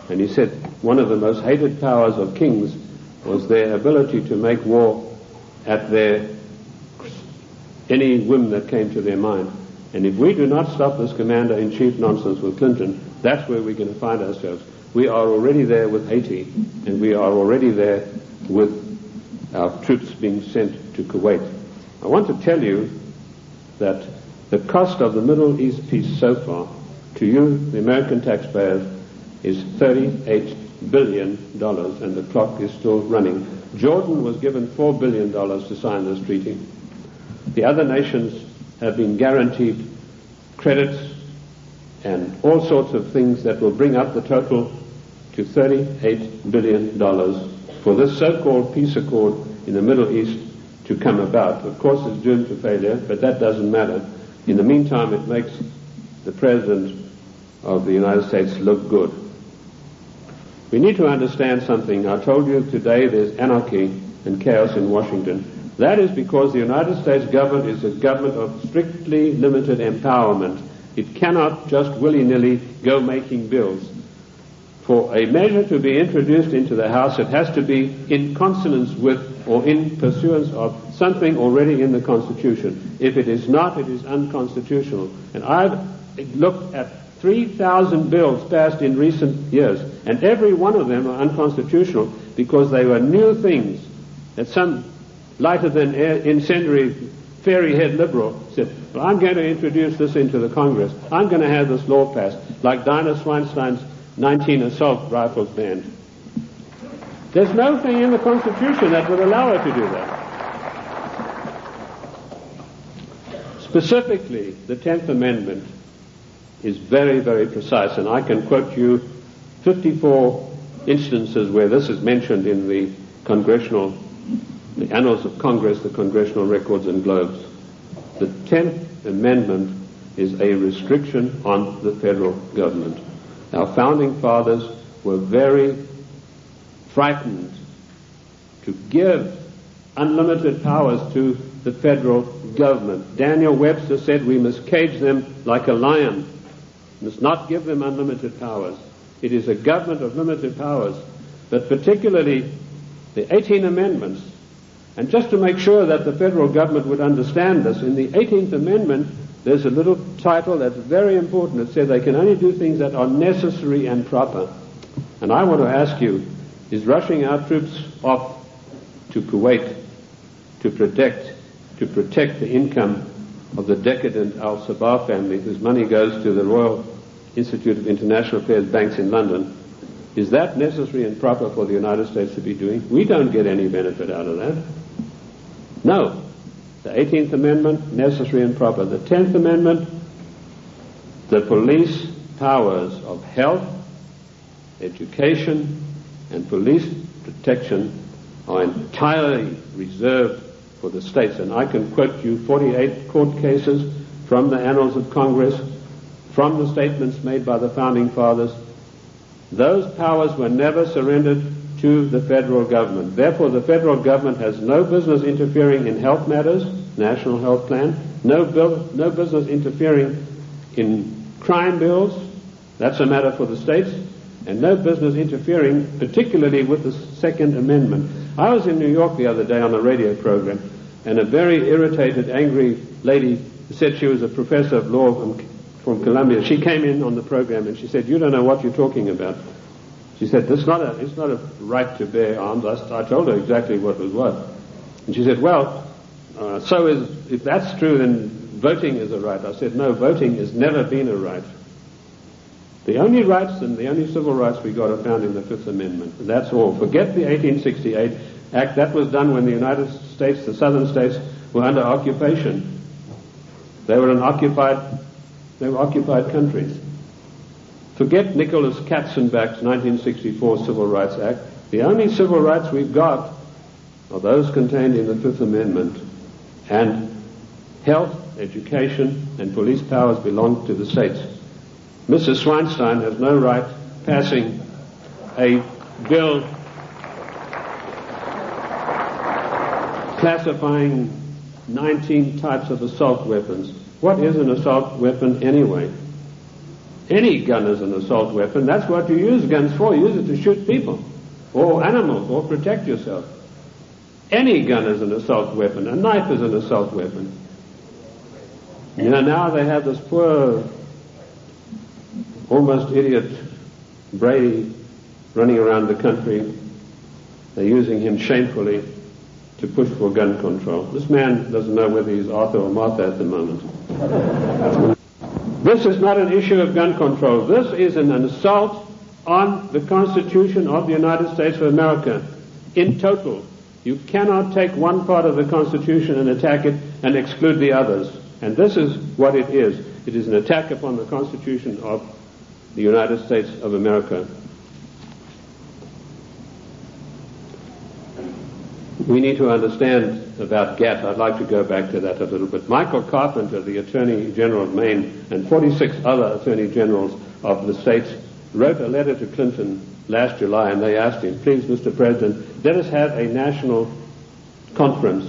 And he said one of the most hated powers of kings was their ability to make war at any whim that came to their mind. And if we do not stop this Commander-in-Chief nonsense with Clinton, that's where we're going to find ourselves. We are already there with Haiti, and we are already there with our troops being sent to Kuwait. I want to tell you that the cost of the Middle East peace so far, to you, the American taxpayers, is $38 billion, and the clock is still running. Jordan was given $4 billion to sign this treaty. The other nations have been guaranteed credits and all sorts of things that will bring up the total to $38 billion for this so-called peace accord in the Middle East to come about. Of course, it's doomed to failure, but that doesn't matter. In the meantime, it makes the President of the United States look good. We need to understand something. I told you today there's anarchy and chaos in Washington. That is because the United States government is a government of strictly limited empowerment. It cannot just willy-nilly go making bills. For a measure to be introduced into the House, it has to be in consonance with or in pursuance of something already in the Constitution. If it is not, it is unconstitutional. And I've looked at 3,000 bills passed in recent years, and every one of them are unconstitutional because they were new things that some lighter-than-air incendiary fairy-head liberal said, well, I'm going to introduce this into the Congress. I'm going to have this law passed, like Dinah Swinstein's 19 assault rifles banned. There's no thing in the Constitution that would allow her to do that. Specifically, the 10th Amendment is very, very precise, and I can quote you 54 instances where this is mentioned in the Annals of Congress, the Congressional Records and Globes. The 10th Amendment is a restriction on the federal government. Our founding fathers were very frightened to give unlimited powers to the federal government. Daniel Webster said we must cage them like a lion, must not give them unlimited powers. It is a government of limited powers, but particularly the 18 Amendments. And just to make sure that the federal government would understand this, in the 18th Amendment, there's a little title that's very important. It says they can only do things that are necessary and proper. And I want to ask you, is rushing our troops off to Kuwait to protect the income of the decadent Al-Sabah family, whose money goes to the Royal Institute of International Affairs banks in London, is that necessary and proper for the United States to be doing? We don't get any benefit out of that. No. The 18th Amendment, necessary and proper. The 10th Amendment, the police powers of health, education, and police protection are entirely reserved for the states. And I can quote you 48 court cases from the Annals of Congress, from the statements made by the Founding Fathers. Those powers were never surrendered to the federal government. Therefore, the federal government has no business interfering in health matters, national health plan, no business interfering in crime bills, that's a matter for the states, and no business interfering particularly with the Second Amendment. I was in New York the other day on a radio program, and a very irritated, angry lady said she was a professor of law from Columbia. She came in on the program and she said, "You don't know what you're talking about." She said, it's not a right to bear arms. I told her exactly what was what. And she said, well, if that's true, then voting is a right. I said, no, voting has never been a right. The only rights and the only civil rights we got are found in the Fifth Amendment. That's all. Forget the 1868 Act. That was done when the United States, the southern states, were under occupation. They were occupied countries. Forget Nicholas Katzenbach's 1964 Civil Rights Act. The only civil rights we've got are those contained in the Fifth Amendment. And health, education, and police powers belong to the states. Mrs. Swinstein has no right passing a bill classifying 19 types of assault weapons. What is an assault weapon anyway? Any gun is an assault weapon. That's what you use guns for. You use it to shoot people or animals or protect yourself. Any gun is an assault weapon. A knife is an assault weapon. You know, now they have this poor, almost idiot Brady running around the country. They're using him shamefully to push for gun control. This man doesn't know whether he's Arthur or Martha at the moment. This is not an issue of gun control. This is an assault on the Constitution of the United States of America in total. You cannot take one part of the Constitution and attack it and exclude the others. And this is what it is. It is an attack upon the Constitution of the United States of America. We need to understand about GATT. I'd like to go back to that a little bit. Michael Carpenter, the Attorney General of Maine, and 46 other Attorney Generals of the states wrote a letter to Clinton last July, and they asked him, please, Mr. President, let us have a national conference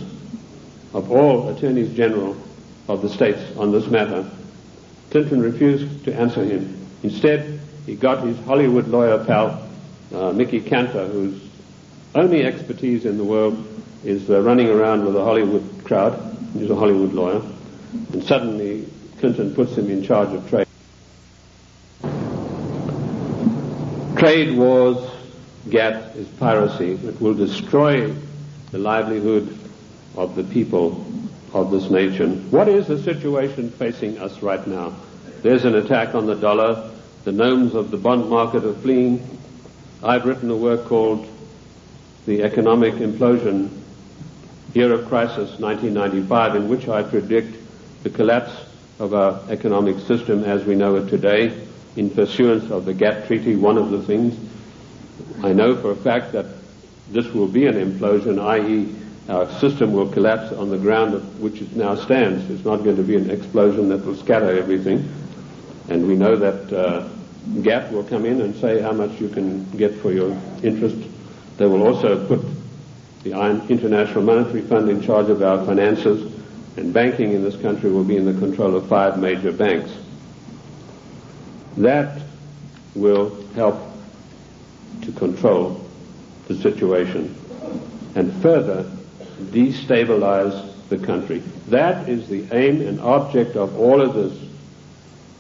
of all Attorneys General of the states on this matter. Clinton refused to answer him. Instead, he got his Hollywood lawyer pal, Mickey Cantor, whose only expertise in the world is running around with a Hollywood crowd. He's a Hollywood lawyer. And suddenly, Clinton puts him in charge of trade. Trade wars, GATT, is piracy. It will destroy the livelihood of the people of this nation. What is the situation facing us right now? There's an attack on the dollar. The gnomes of the bond market are fleeing. I've written a work called The Economic Implosion, Year of Crisis, 1995, in which I predict the collapse of our economic system as we know it today in pursuance of the GATT Treaty. One of the things I know for a fact that this will be an implosion, i.e. our system will collapse on the ground of which it now stands. It's not going to be an explosion that will scatter everything. And we know that GATT will come in and say how much you can get for your interest. They will also put the International Monetary Fund in charge of our finances, and banking in this country will be in the control of 5 major banks. That will help to control the situation and further destabilize the country. That is the aim and object of all of this.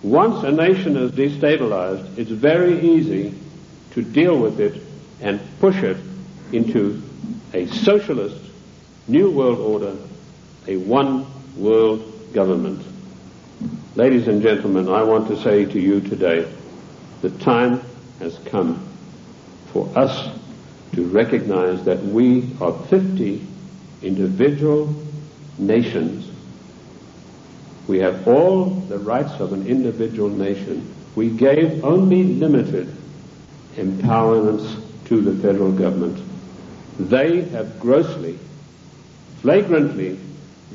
Once a nation is destabilized, it's very easy to deal with it and push it into a socialist new world order, a one world government. Ladies and gentlemen, I want to say to you today, the time has come for us to recognize that we are 50 individual nations. We have all the rights of an individual nation. We gave only limited empowerments to the federal government. They have grossly, flagrantly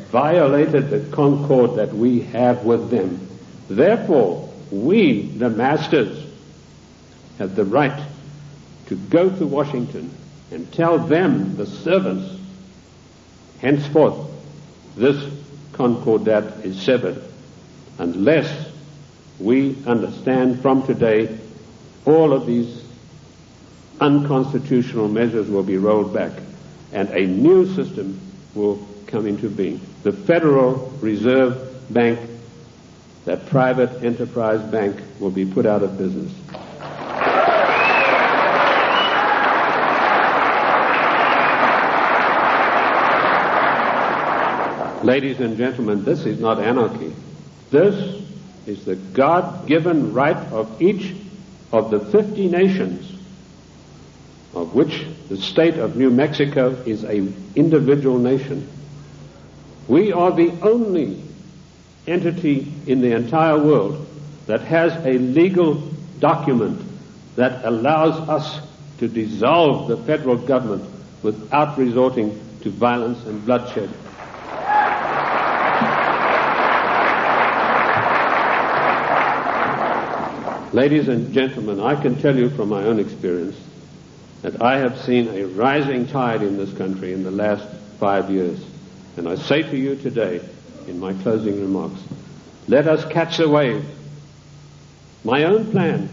violated the concord that we have with them. Therefore, we, the masters, have the right to go to Washington and tell them, the servants, henceforth this concordat is severed, unless we understand from today all of these unconstitutional measures will be rolled back and a new system will come into being. The Federal Reserve Bank, that private enterprise bank, will be put out of business. Ladies and gentlemen, this is not anarchy. This is the God-given right of each of the 50 nations, of which the state of New Mexico is an individual nation. We are the only entity in the entire world that has a legal document that allows us to dissolve the federal government without resorting to violence and bloodshed. Ladies and gentlemen, I can tell you from my own experience that I have seen a rising tide in this country in the last 5 years. And I say to you today, in my closing remarks, let us catch the wave. My own plan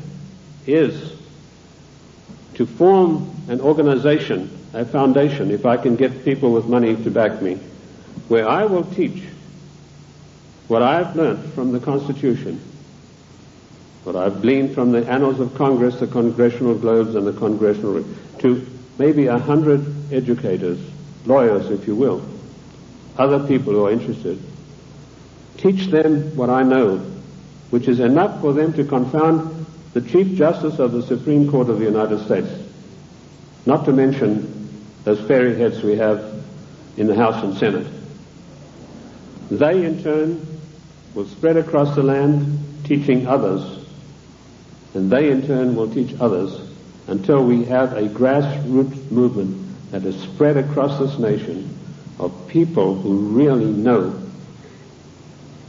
is to form an organization, a foundation, if I can get people with money to back me, where I will teach what I've learned from the Constitution, what I've gleaned from the annals of Congress, the Congressional Globes, and the Congressional, to maybe 100 educators, lawyers, if you will, other people who are interested. Teach them what I know, which is enough for them to confound the Chief Justice of the Supreme Court of the United States, not to mention those fairy heads we have in the House and Senate. They, in turn, will spread across the land, teaching others, and they in turn will teach others until we have a grassroots movement that is spread across this nation of people who really know,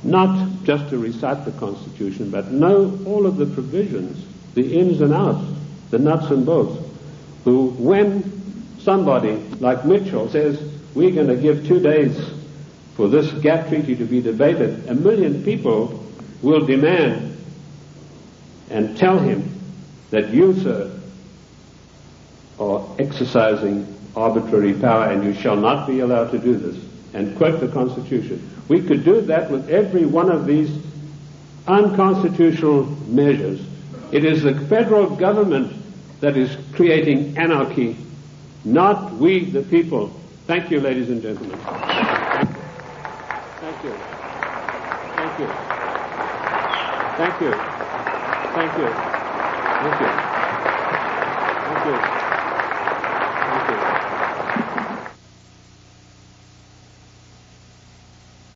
not just to recite the Constitution, but know all of the provisions, the ins and outs, the nuts and bolts, who, when somebody like Mitchell says, we're going to give 2 days for this gap treaty to be debated, 1 million people will demand and tell him that you, sir, are exercising arbitrary power and you shall not be allowed to do this, and quote the Constitution. We could do that with every one of these unconstitutional measures. It is the federal government that is creating anarchy, not we, the people. Thank you, ladies and gentlemen. Thank you. Thank you. Thank you. Thank you. Thank you. Thank you.